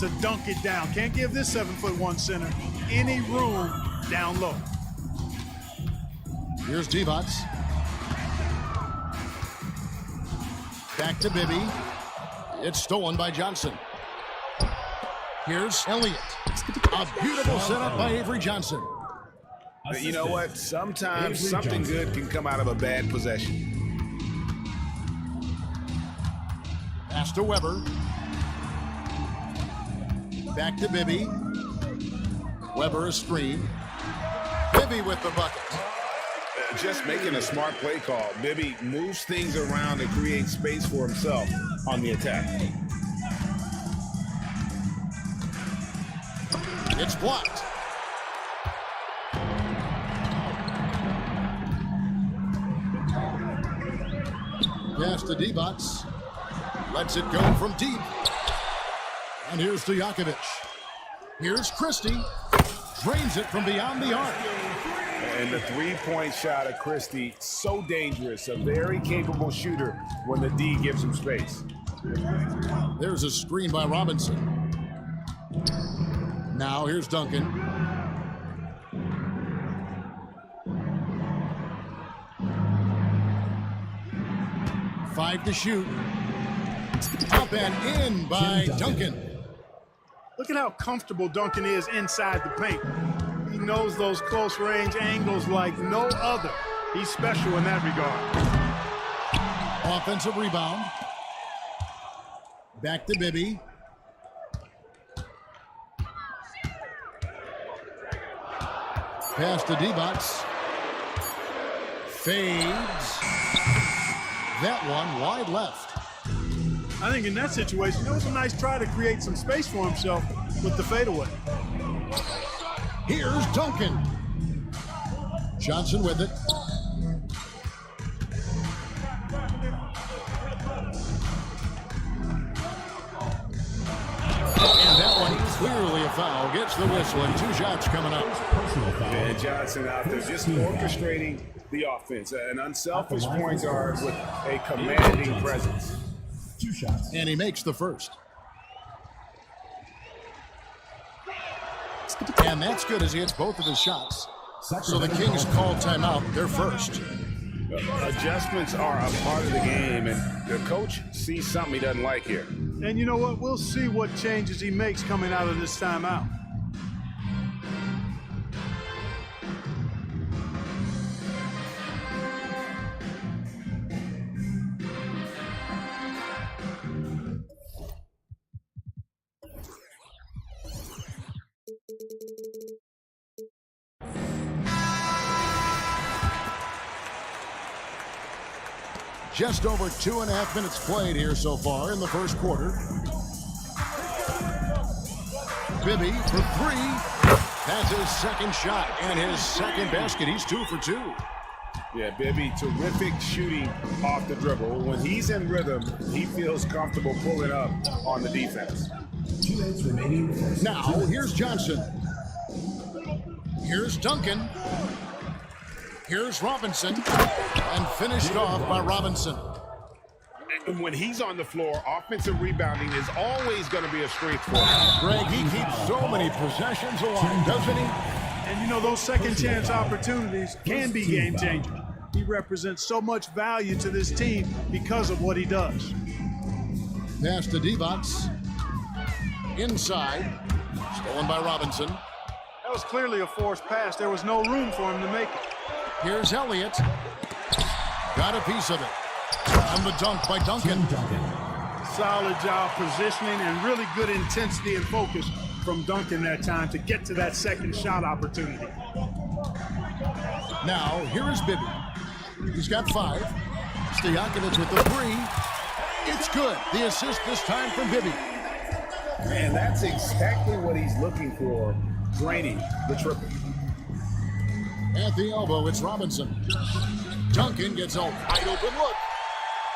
to dunk it down. Can't give this 7'1" center any room down low. Here's Divac. Back to Bibby. It's stolen by Johnson. Here's Elliott. A beautiful setup by Avery Johnson. But you know what? Sometimes something good can come out of a bad possession. Pass to Weber. Back to Bibby. Weber a screen. Bibby with the bucket. Just making a smart play call. Bibby moves things around to create space for himself on the attack. It's blocked. Pass to Divac. Lets it go from deep. And here's Stojakovic. Here's Christie. Drains it from beyond the arc. And the three-point shot of Christie, so dangerous. A very capable shooter when the D gives him space. There's a screen by Robinson. Now here's Duncan. Five to shoot. Up and in by Duncan. Look at how comfortable Duncan is inside the paint. He knows those close range angles like no other. He's special in that regard. Offensive rebound. Back to Bibby. Pass to Divac. Fades. That one wide left. I think in that situation, it was a nice try to create some space for himself with the fadeaway. Here's Duncan. Johnson with it. And that one clearly a foul. Gets the whistle and 2 shots coming up. And Johnson out there just orchestrating the offense. An unselfish point guard with a commanding presence. 2 shots. And he makes the first. And that's good as he hits both of his shots. So the Kings call timeout, their first. Adjustments are a part of the game, and the coach sees something he doesn't like here. And you know what? We'll see what changes he makes coming out of this timeout. Just over 2.5 minutes played here so far in the first quarter. Bibby for 3. That's his second shot and his second basket. He's 2 for 2. Yeah, Bibby, terrific shooting off the dribble. When he's in rhythm, he feels comfortable pulling up on the defense. 2 minutes remaining. Now, here's Johnson. Here's Duncan. Here's Robinson. And finished off by Robinson. And when he's on the floor, offensive rebounding is always going to be a strength for him. Greg, he keeps so many possessions alive, doesn't he? And you know, those second chance opportunities can be game changers. He represents so much value to this team because of what he does. Pass to Divac. Inside. Stolen by Robinson. That was clearly a forced pass. There was no room for him to make it. Here's Elliott. Got a piece of it. And the dunk by Duncan. Solid job positioning and really good intensity and focus from Duncan that time to get to that second shot opportunity. Now, here is Bibby. He's got 5. Stojakovic with the 3. It's good. The assist this time from Bibby. Man, that's exactly what he's looking for, draining the triple. At the elbow, it's Robinson. Duncan gets a wide open look.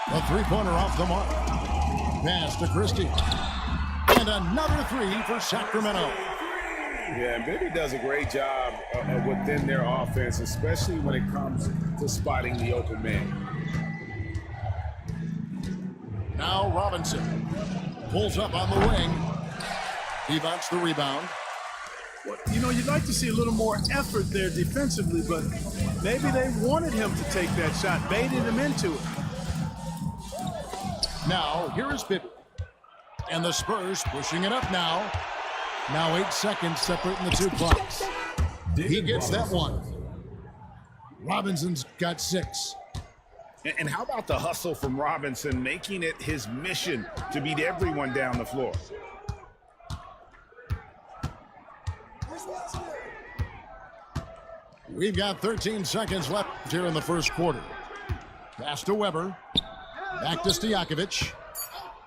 A three-pointer off the mark. Pass to Christie. And another 3 for Sacramento. Yeah, and Bibby does a great job within their offense, especially when it comes to spotting the open man. Now Robinson pulls up on the wing. Divac the rebound. Well, you know, you'd like to see a little more effort there defensively, but maybe they wanted him to take that shot, baited him into it. Now, here is Bibby. And the Spurs pushing it up now. Now 8 seconds separating the 2 clocks. He gets that one. Robinson's got 6. And how about the hustle from Robinson, making it his mission to beat everyone down the floor? We've got 13 seconds left here in the first quarter. Pass to Weber. Back to Stojakovic.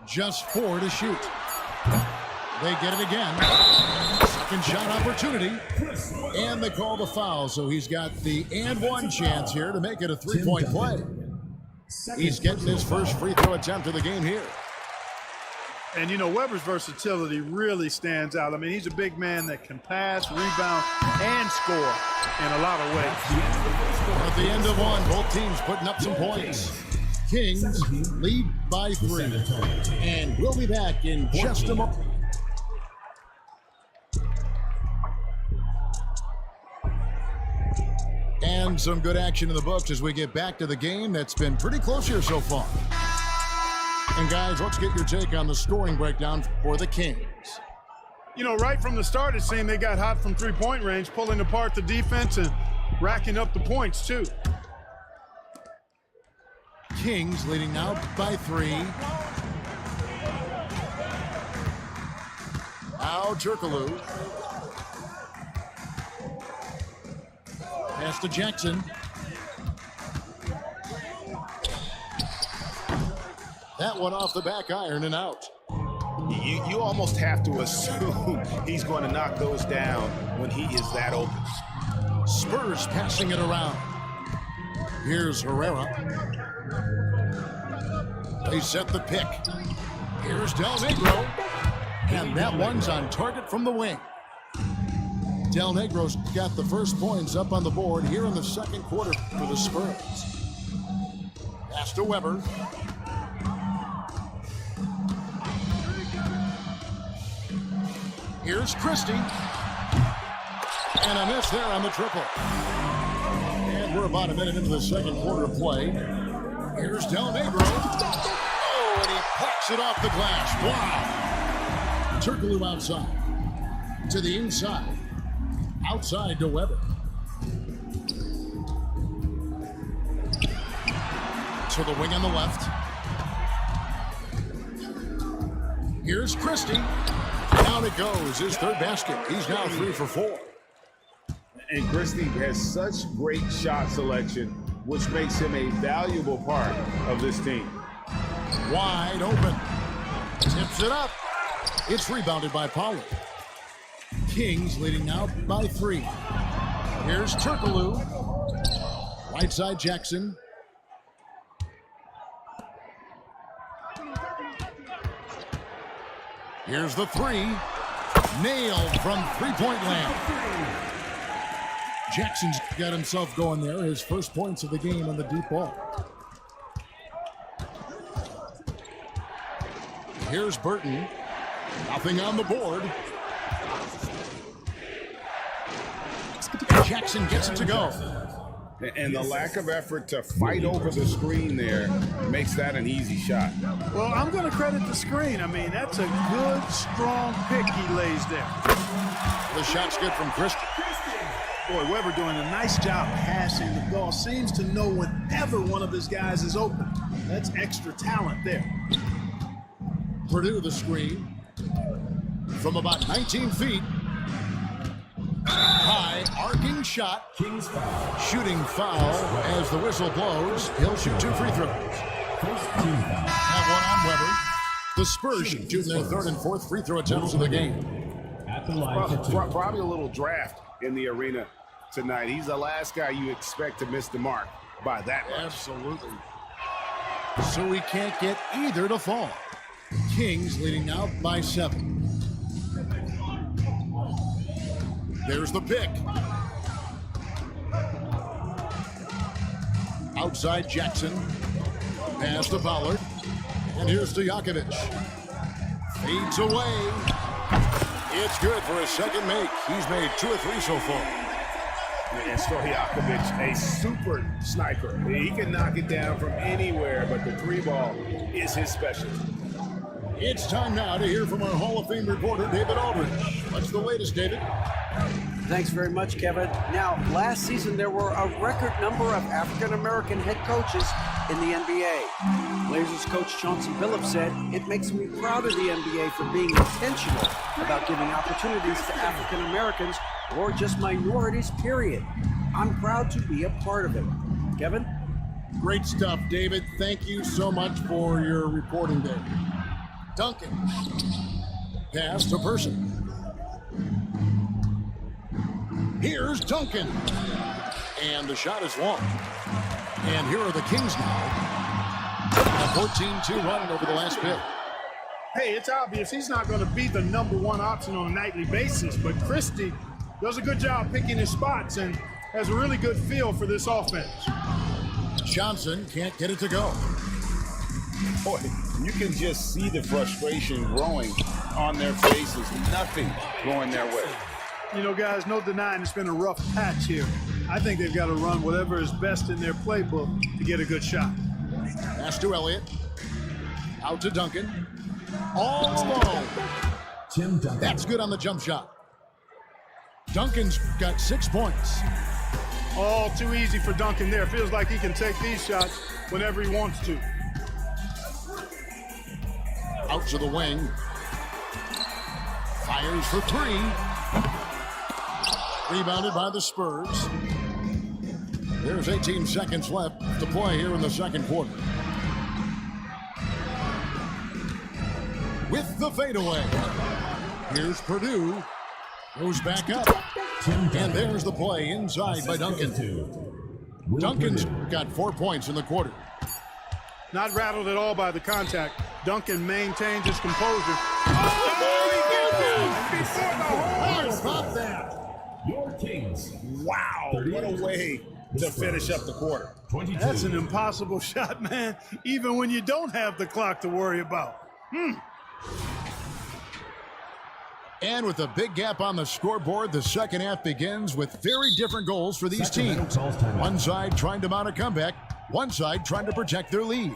Just 4 to shoot. They get it again. Second shot opportunity. And they call the foul, so he's got the and one chance here to make it a 3-point play. He's getting his first free throw attempt of the game here. And, you know, Weber's versatility really stands out. I mean, he's a big man that can pass, rebound, and score in a lot of ways. At the end of one, both teams putting up some points. Kings lead by 3. And we'll be back in just a moment. And some good action in the books as we get back to the game that's been pretty close here so far. And guys, let's get your take on the scoring breakdown for the Kings. You know, right from the start, it seemed they got hot from three-point range, pulling apart the defense and racking up the points, too. Kings leading now by 3. Now Turkoglu. Pass to Jackson. That one off the back iron and out. You almost have to assume he's going to knock those down when he is that open. Spurs passing it around. Here's Herrera. They set the pick. Here's Del Negro. And that one's on target from the wing. Del Negro's got the first points up on the board here in the second quarter for the Spurs. Pass to Weber. Here's Christie. And a miss there on the triple. And we're about a minute into the second quarter of play. Here's Del Negro. Oh, and he plucks it off the glass. Wow. Turkoglu outside. To the inside. Outside to Weber. To the wing on the left. Here's Christie. Down it goes. His third basket. He's now 3 for 4. And Christie has such great shot selection, which makes him a valuable part of this team. Wide open. Tips it up. It's rebounded by Pollard. Kings leading now by 3. Here's Turkoglu. Right side, Jackson. Here's the three. Nailed from three-point land. Jackson's got himself going there. His first points of the game on the deep ball. Here's Burton. Nothing on the board. Jackson gets it to go. And the lack of effort to fight over the screen there makes that an easy shot. Well, I'm going to credit the screen. I mean, that's a good, strong pick he lays there. The shot's good from Christie. Boy, Weber doing a nice job passing the ball. Seems to know whenever one of his guys is open. That's extra talent there. Purdue the screen from about 19 feet. High, arcing shot. Kings foul. Shooting foul as the whistle blows. He'll shoot 2 free throws. First team foul. Have one on Weber. The Spurs shooting their third and fourth free throw attempts of the game. At the line for 2. Probably a little draft in the arena tonight. He's the last guy you expect to miss the mark by that much. Absolutely. So we can't get either to fall. Kings leading out by 7. There's the pick. Outside Jackson. Pass to Pollard. And here's Stojakovic. Feeds away. It's good for a second make. He's made 2 or 3 so far. And Stojakovic, a super sniper. He can knock it down from anywhere, but the 3 ball is his specialty. It's time now to hear from our Hall of Fame reporter, David Aldridge. What's the latest, David? Thanks very much, Kevin. Now, last season there were a record number of African-American head coaches in the NBA. Blazers coach Chauncey Billups said, "It makes me proud of the NBA for being intentional about giving opportunities to African-Americans or just minorities, period. I'm proud to be a part of it." Kevin? Great stuff, David. Thank you so much for your reporting there. Duncan. Pass to Person. Here's Duncan. And the shot is long. And here are the Kings now. A 14-2 run over the last bit. Hey, it's obvious he's not going to be the #1 option on a nightly basis, but Christie does a good job picking his spots and has a really good feel for this offense. Johnson can't get it to go. Boy, you can just see the frustration growing on their faces. Nothing going their way. You know, guys, no denying it's been a rough patch here. I think they've got to run whatever is best in their playbook to get a good shot. Pass to Elliott. Out to Duncan. All alone. Tim Duncan. That's good on the jump shot. Duncan's got 6 points. All too easy for Duncan there. Feels like he can take these shots whenever he wants to. Out to the wing. Fires for 3. Rebounded by the Spurs. There's 18 seconds left to play here in the second quarter. With the fadeaway. Here's Purdue. Goes back up. And there's the play inside by Duncan. Duncan's got 4 points in the quarter. Not rattled at all by the contact. Duncan maintains his composure. How about that? Your Kings. Wow, what a way to finish up the quarter. 22. That's an impossible shot, man, even when you don't have the clock to worry about. And with a big gap on the scoreboard, the second half begins with very different goals for these teams. One side trying to mount a comeback, one side trying to protect their lead.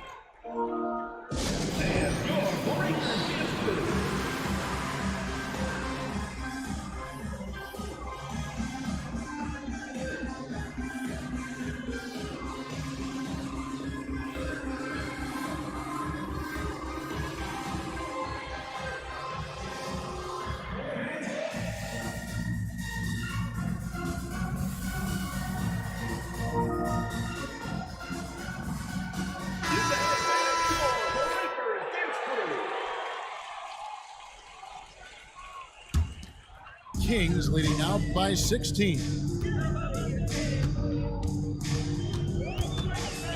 Kings leading out by 16.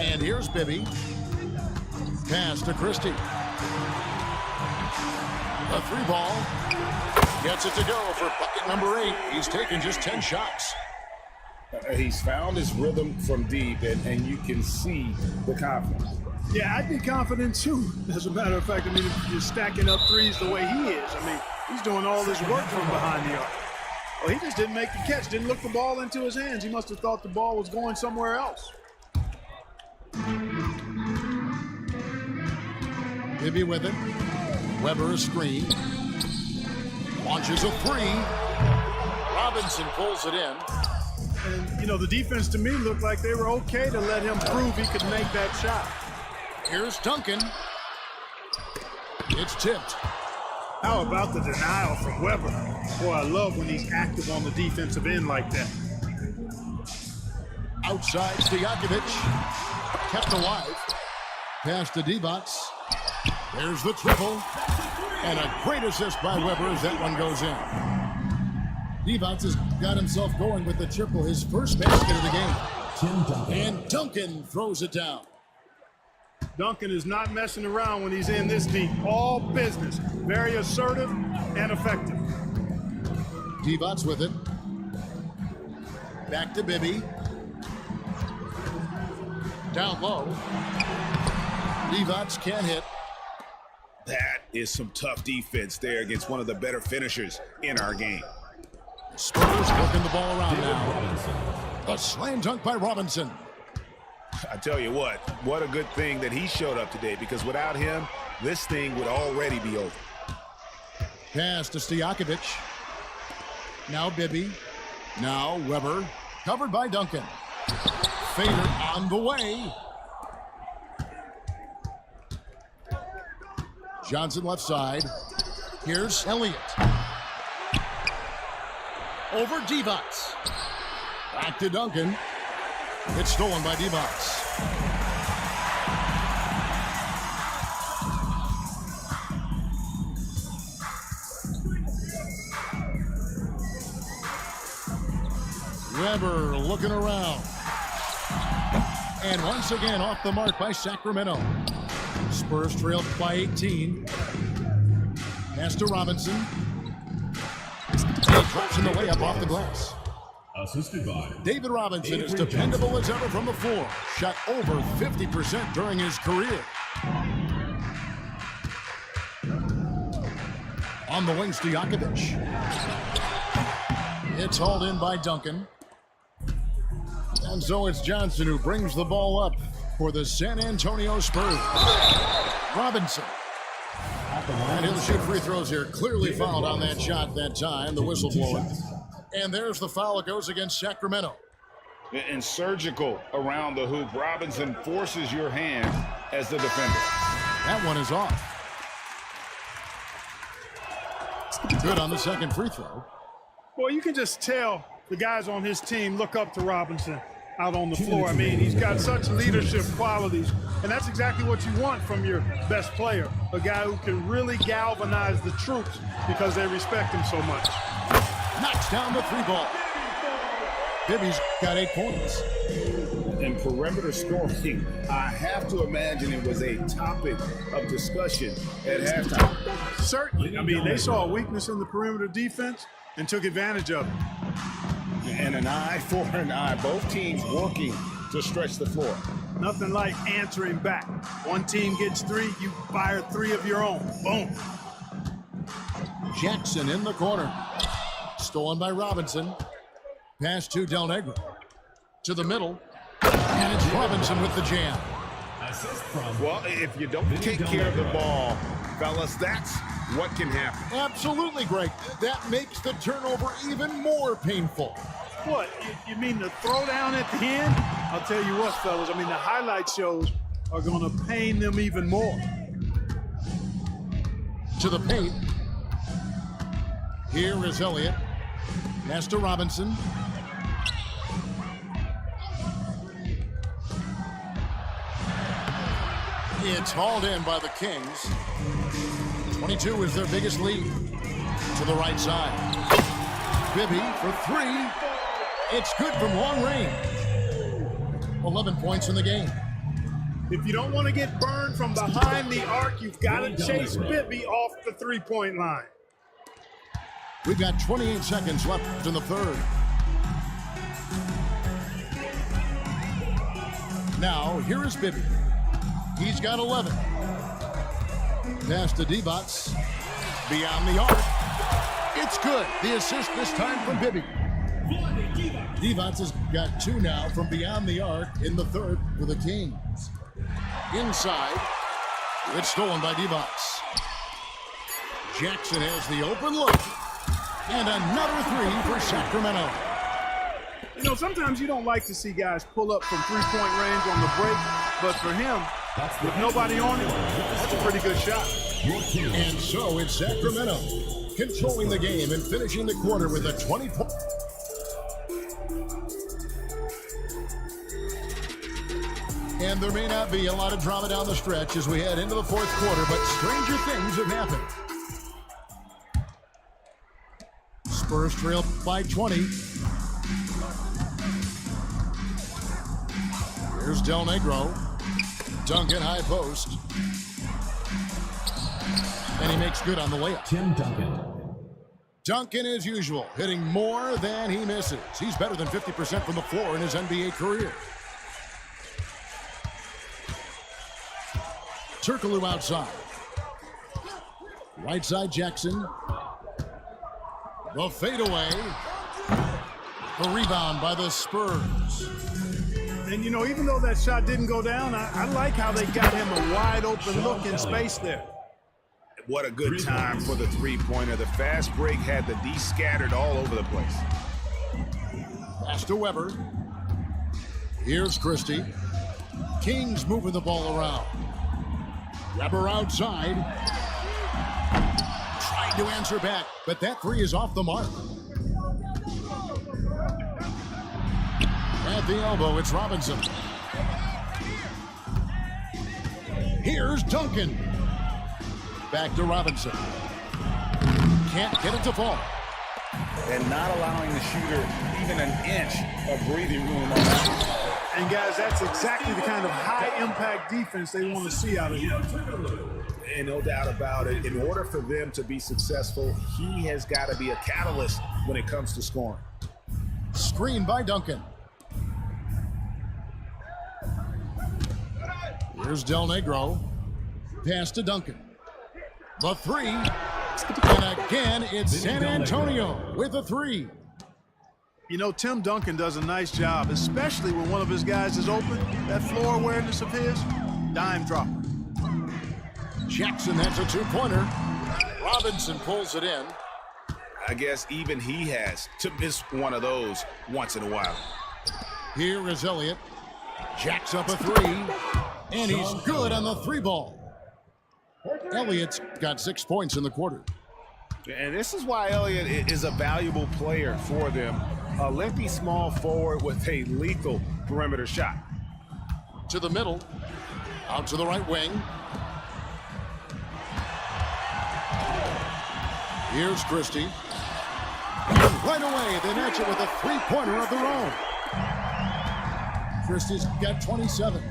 And here's Bibby. Pass to Christie. A 3 ball. Gets it to go for bucket number 8. He's taken just 10 shots. He's found his rhythm from deep, and you can see the confidence. Yeah, I'd be confident too. As a matter of fact, I mean, if you're stacking up threes the way he is, I mean, he's doing all this work from behind the arc. Well, he just didn't make the catch, didn't look the ball into his hands. He must have thought the ball was going somewhere else. Bibby with it. Weber a screen. Launches a 3. Robinson pulls it in. And, you know, the defense to me looked like they were okay to let him prove he could make that shot. Here's Duncan. It's tipped. How about the denial from Weber? Boy, I love when he's active on the defensive end like that. Outside, Stojakovic. Kept alive. Pass to Divac. There's the triple. And a great assist by Weber as that one goes in. Divac has got himself going with the triple, his first basket of the game. And Duncan throws it down. Duncan is not messing around when he's in this deep. All business. Very assertive and effective. Divac with it. Back to Bibby. Down low. Divac can't hit. That is some tough defense there against one of the better finishers in our game. Spurs working the ball around now. A slam dunk by Robinson. I tell you what a good thing that he showed up today, because without him, this thing would already be over. Pass to Stojakovic. Now Bibby. Now Weber. Covered by Duncan. Fader on the way. Johnson left side. Here's Elliott. Over Divac. Back to Duncan. It's stolen by Divac. Weber looking around. And once again off the mark by Sacramento. Spurs trailed by 18. Pass to Robinson. He drops in the layup off the glass. Assisted by David Robinson is dependable as ever from the floor. Shot over 50% during his career. On the wing, Stojakovic. It's hauled in by Duncan. And so it's Johnson who brings the ball up for the San Antonio Spurs. Robinson. And he'll shoot free throws here. Clearly fouled on that shot that time. The whistle blowing. And there's the foul. It goes against Sacramento. And surgical around the hoop. Robinson forces your hand as the defender. That one is off. Good on the second free throw. Boy, you can just tell the guys on his team look up to Robinson out on the floor. I mean, he's got such leadership qualities, and that's exactly what you want from your best player, a guy who can really galvanize the troops because they respect him so much. Knocks down the 3 ball. Bibby's got 8 points. And perimeter scoring, I have to imagine it was a topic of discussion at halftime. Certainly. I mean, they saw a weakness in the perimeter defense and took advantage of it. And an eye for an eye. Both teams working to stretch the floor. Nothing like answering back. One team gets 3, you fire 3 of your own. Boom. Jackson in the corner. Stolen by Robinson. Pass to Del Negro. To the middle. And it's Robinson with the jam. Well, if you don't take care of the ball, fellas, that's what can happen. Absolutely, Greg. That makes the turnover even more painful. What, you mean the throwdown at the end? I'll tell you what, fellas, I mean, the highlight shows are going to pain them even more. To the paint. Here is Elliott. Pass to Robinson. It's hauled in by the Kings. 22 is their biggest lead. To the right side. Bibby for 3. It's good from long range. 11 points in the game. If you don't want to get burned from behind the arc, you've got to chase Bibby off the three-point line. We've got 28 seconds left in the third. Now, here is Bibby. He's got 11. Pass to Divac. Beyond the arc. It's good. The assist this time from Bibby. Divac has got 2 now from beyond the arc in the third for the Kings. Inside. It's stolen by Divac. Jackson has the open look. And another 3 for Sacramento. You know, sometimes you don't like to see guys pull up from three-point range on the break, but for him, with nobody on him, that's a pretty good shot. And so it's Sacramento controlling the game and finishing the quarter with a 20-point. And there may not be a lot of drama down the stretch as we head into the fourth quarter, but stranger things have happened. Spurs trail by 20. Here's Del Negro. Duncan high post. And he makes good on the layup. Tim Duncan. Duncan, as usual, hitting more than he misses. He's better than 50% from the floor in his NBA career. Turkoglu outside. Right side Jackson. The fadeaway. The rebound by the Spurs. And, you know, even though that shot didn't go down, I like how they got him a wide open look in space there. What a good time for the three-pointer. The fast break had the D scattered all over the place. Pass to Weber. Here's Christie. Kings moving the ball around. Weber outside. Tried to answer back, but that 3 is off the mark. At the elbow, it's Robinson. Here's Duncan. Back to Robinson. Can't get it to fall. And not allowing the shooter even an inch of breathing room on that. And guys, that's exactly the kind of high-impact defense they want to see out of him. And no doubt about it, in order for them to be successful, he has got to be a catalyst when it comes to scoring. Screen by Duncan. Here's Del Negro. Pass to Duncan. The 3. And again, it's San Antonio with a 3. You know, Tim Duncan does a nice job, especially when one of his guys is open. That floor awareness of his, dime dropper. Jackson, that's a 2-pointer. Robinson pulls it in. I guess even he has to miss one of those once in a while. Here is Elliott. Jacks up a 3. And he's good on the 3-ball. Elliott's got 6 points in the quarter. And this is why Elliott is a valuable player for them. A lengthy small forward with a lethal perimeter shot. To the middle. Out to the right wing. Here's Christie. And right away, they match it with a 3-pointer of their own. Christie's got 27.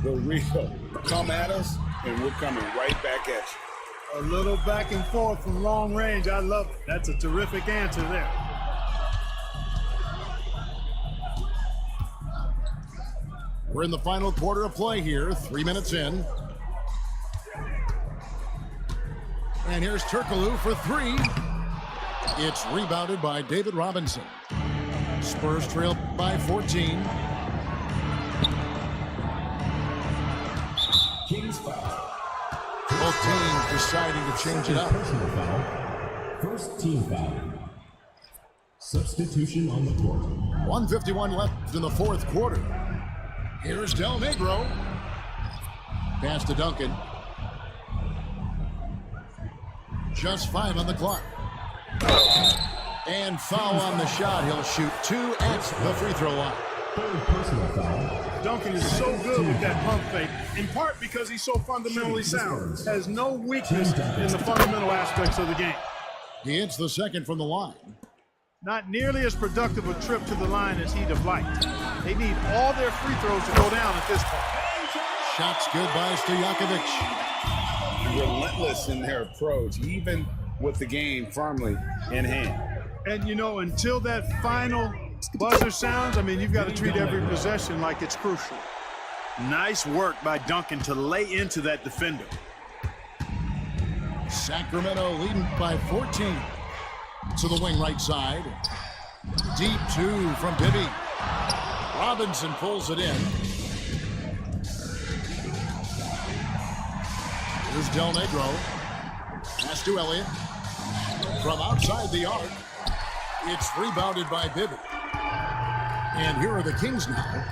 The real come at us, and we're coming right back at you. A little back and forth from long range. I love it. That's a terrific answer there. We're in the final quarter of play here, 3 minutes in. And here's Turkoglu for 3. It's rebounded by David Robinson. Spurs trail by 14. Kings foul. Both teams deciding to change it up. Personal foul. First team foul. Substitution on the court. 1:51 left in the fourth quarter. Here's Del Negro. Pass to Duncan. Just 5 on the clock. And foul on the shot. He'll shoot 2 at the free throw line. Third personal foul. Duncan is so good with that pump fake, in part because he's so fundamentally sound. Has no weakness in the fundamental aspects of the game. He hits the second from the line. Not nearly as productive a trip to the line as he'd have liked. They need all their free throws to go down at this point. Shot's good by Stojakovic. Relentless in their approach, even with the game firmly in hand. And, you know, until that final buzzer sounds, I mean, you've got to treat every possession like it's crucial. Nice work by Duncan to lay into that defender. Sacramento leading by 14. To the wing right side. Deep two from Bibby. Robinson pulls it in. Here's Del Negro. Pass to Elliott. From outside the arc. It's rebounded by Bibby. And here are the Kings now.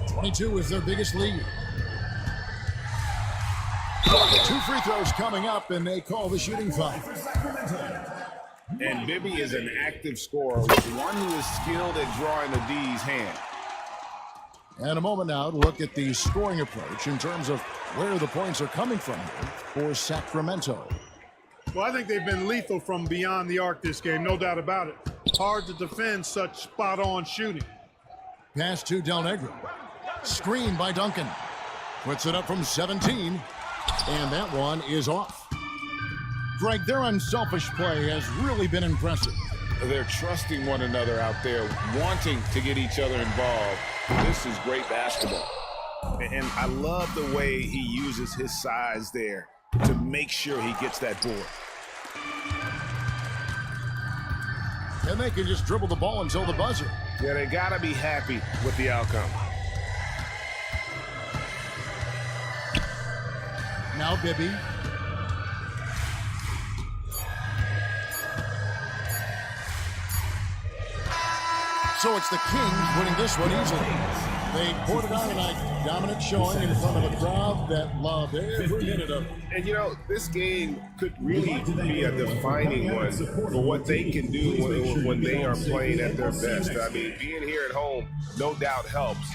22 is their biggest lead. 2 free throws coming up, and they call the shooting foul. And Bibby is an active scorer, one who is skilled at drawing the D's hand. And a moment now to look at the scoring approach in terms of where the points are coming from here for Sacramento. Well, I think they've been lethal from beyond the arc this game, no doubt about it. Hard to defend such spot-on shooting. Pass to Del Negro. Screen by Duncan. Puts it up from 17. And that one is off. Greg, their unselfish play has really been impressive. They're trusting one another out there, wanting to get each other involved. This is great basketball. And I love the way he uses his size there to make sure he gets that board. And they can just dribble the ball until the buzzer. Yeah, they got to be happy with the outcome. Now Bibby. So it's the Kings winning this one easily. They poured it on tonight. Dominant showing in front of a crowd that loved every minute of it. And you know, this game could really be a defining one for what they can do when they are playing at their best. I mean, being here at home no doubt helps.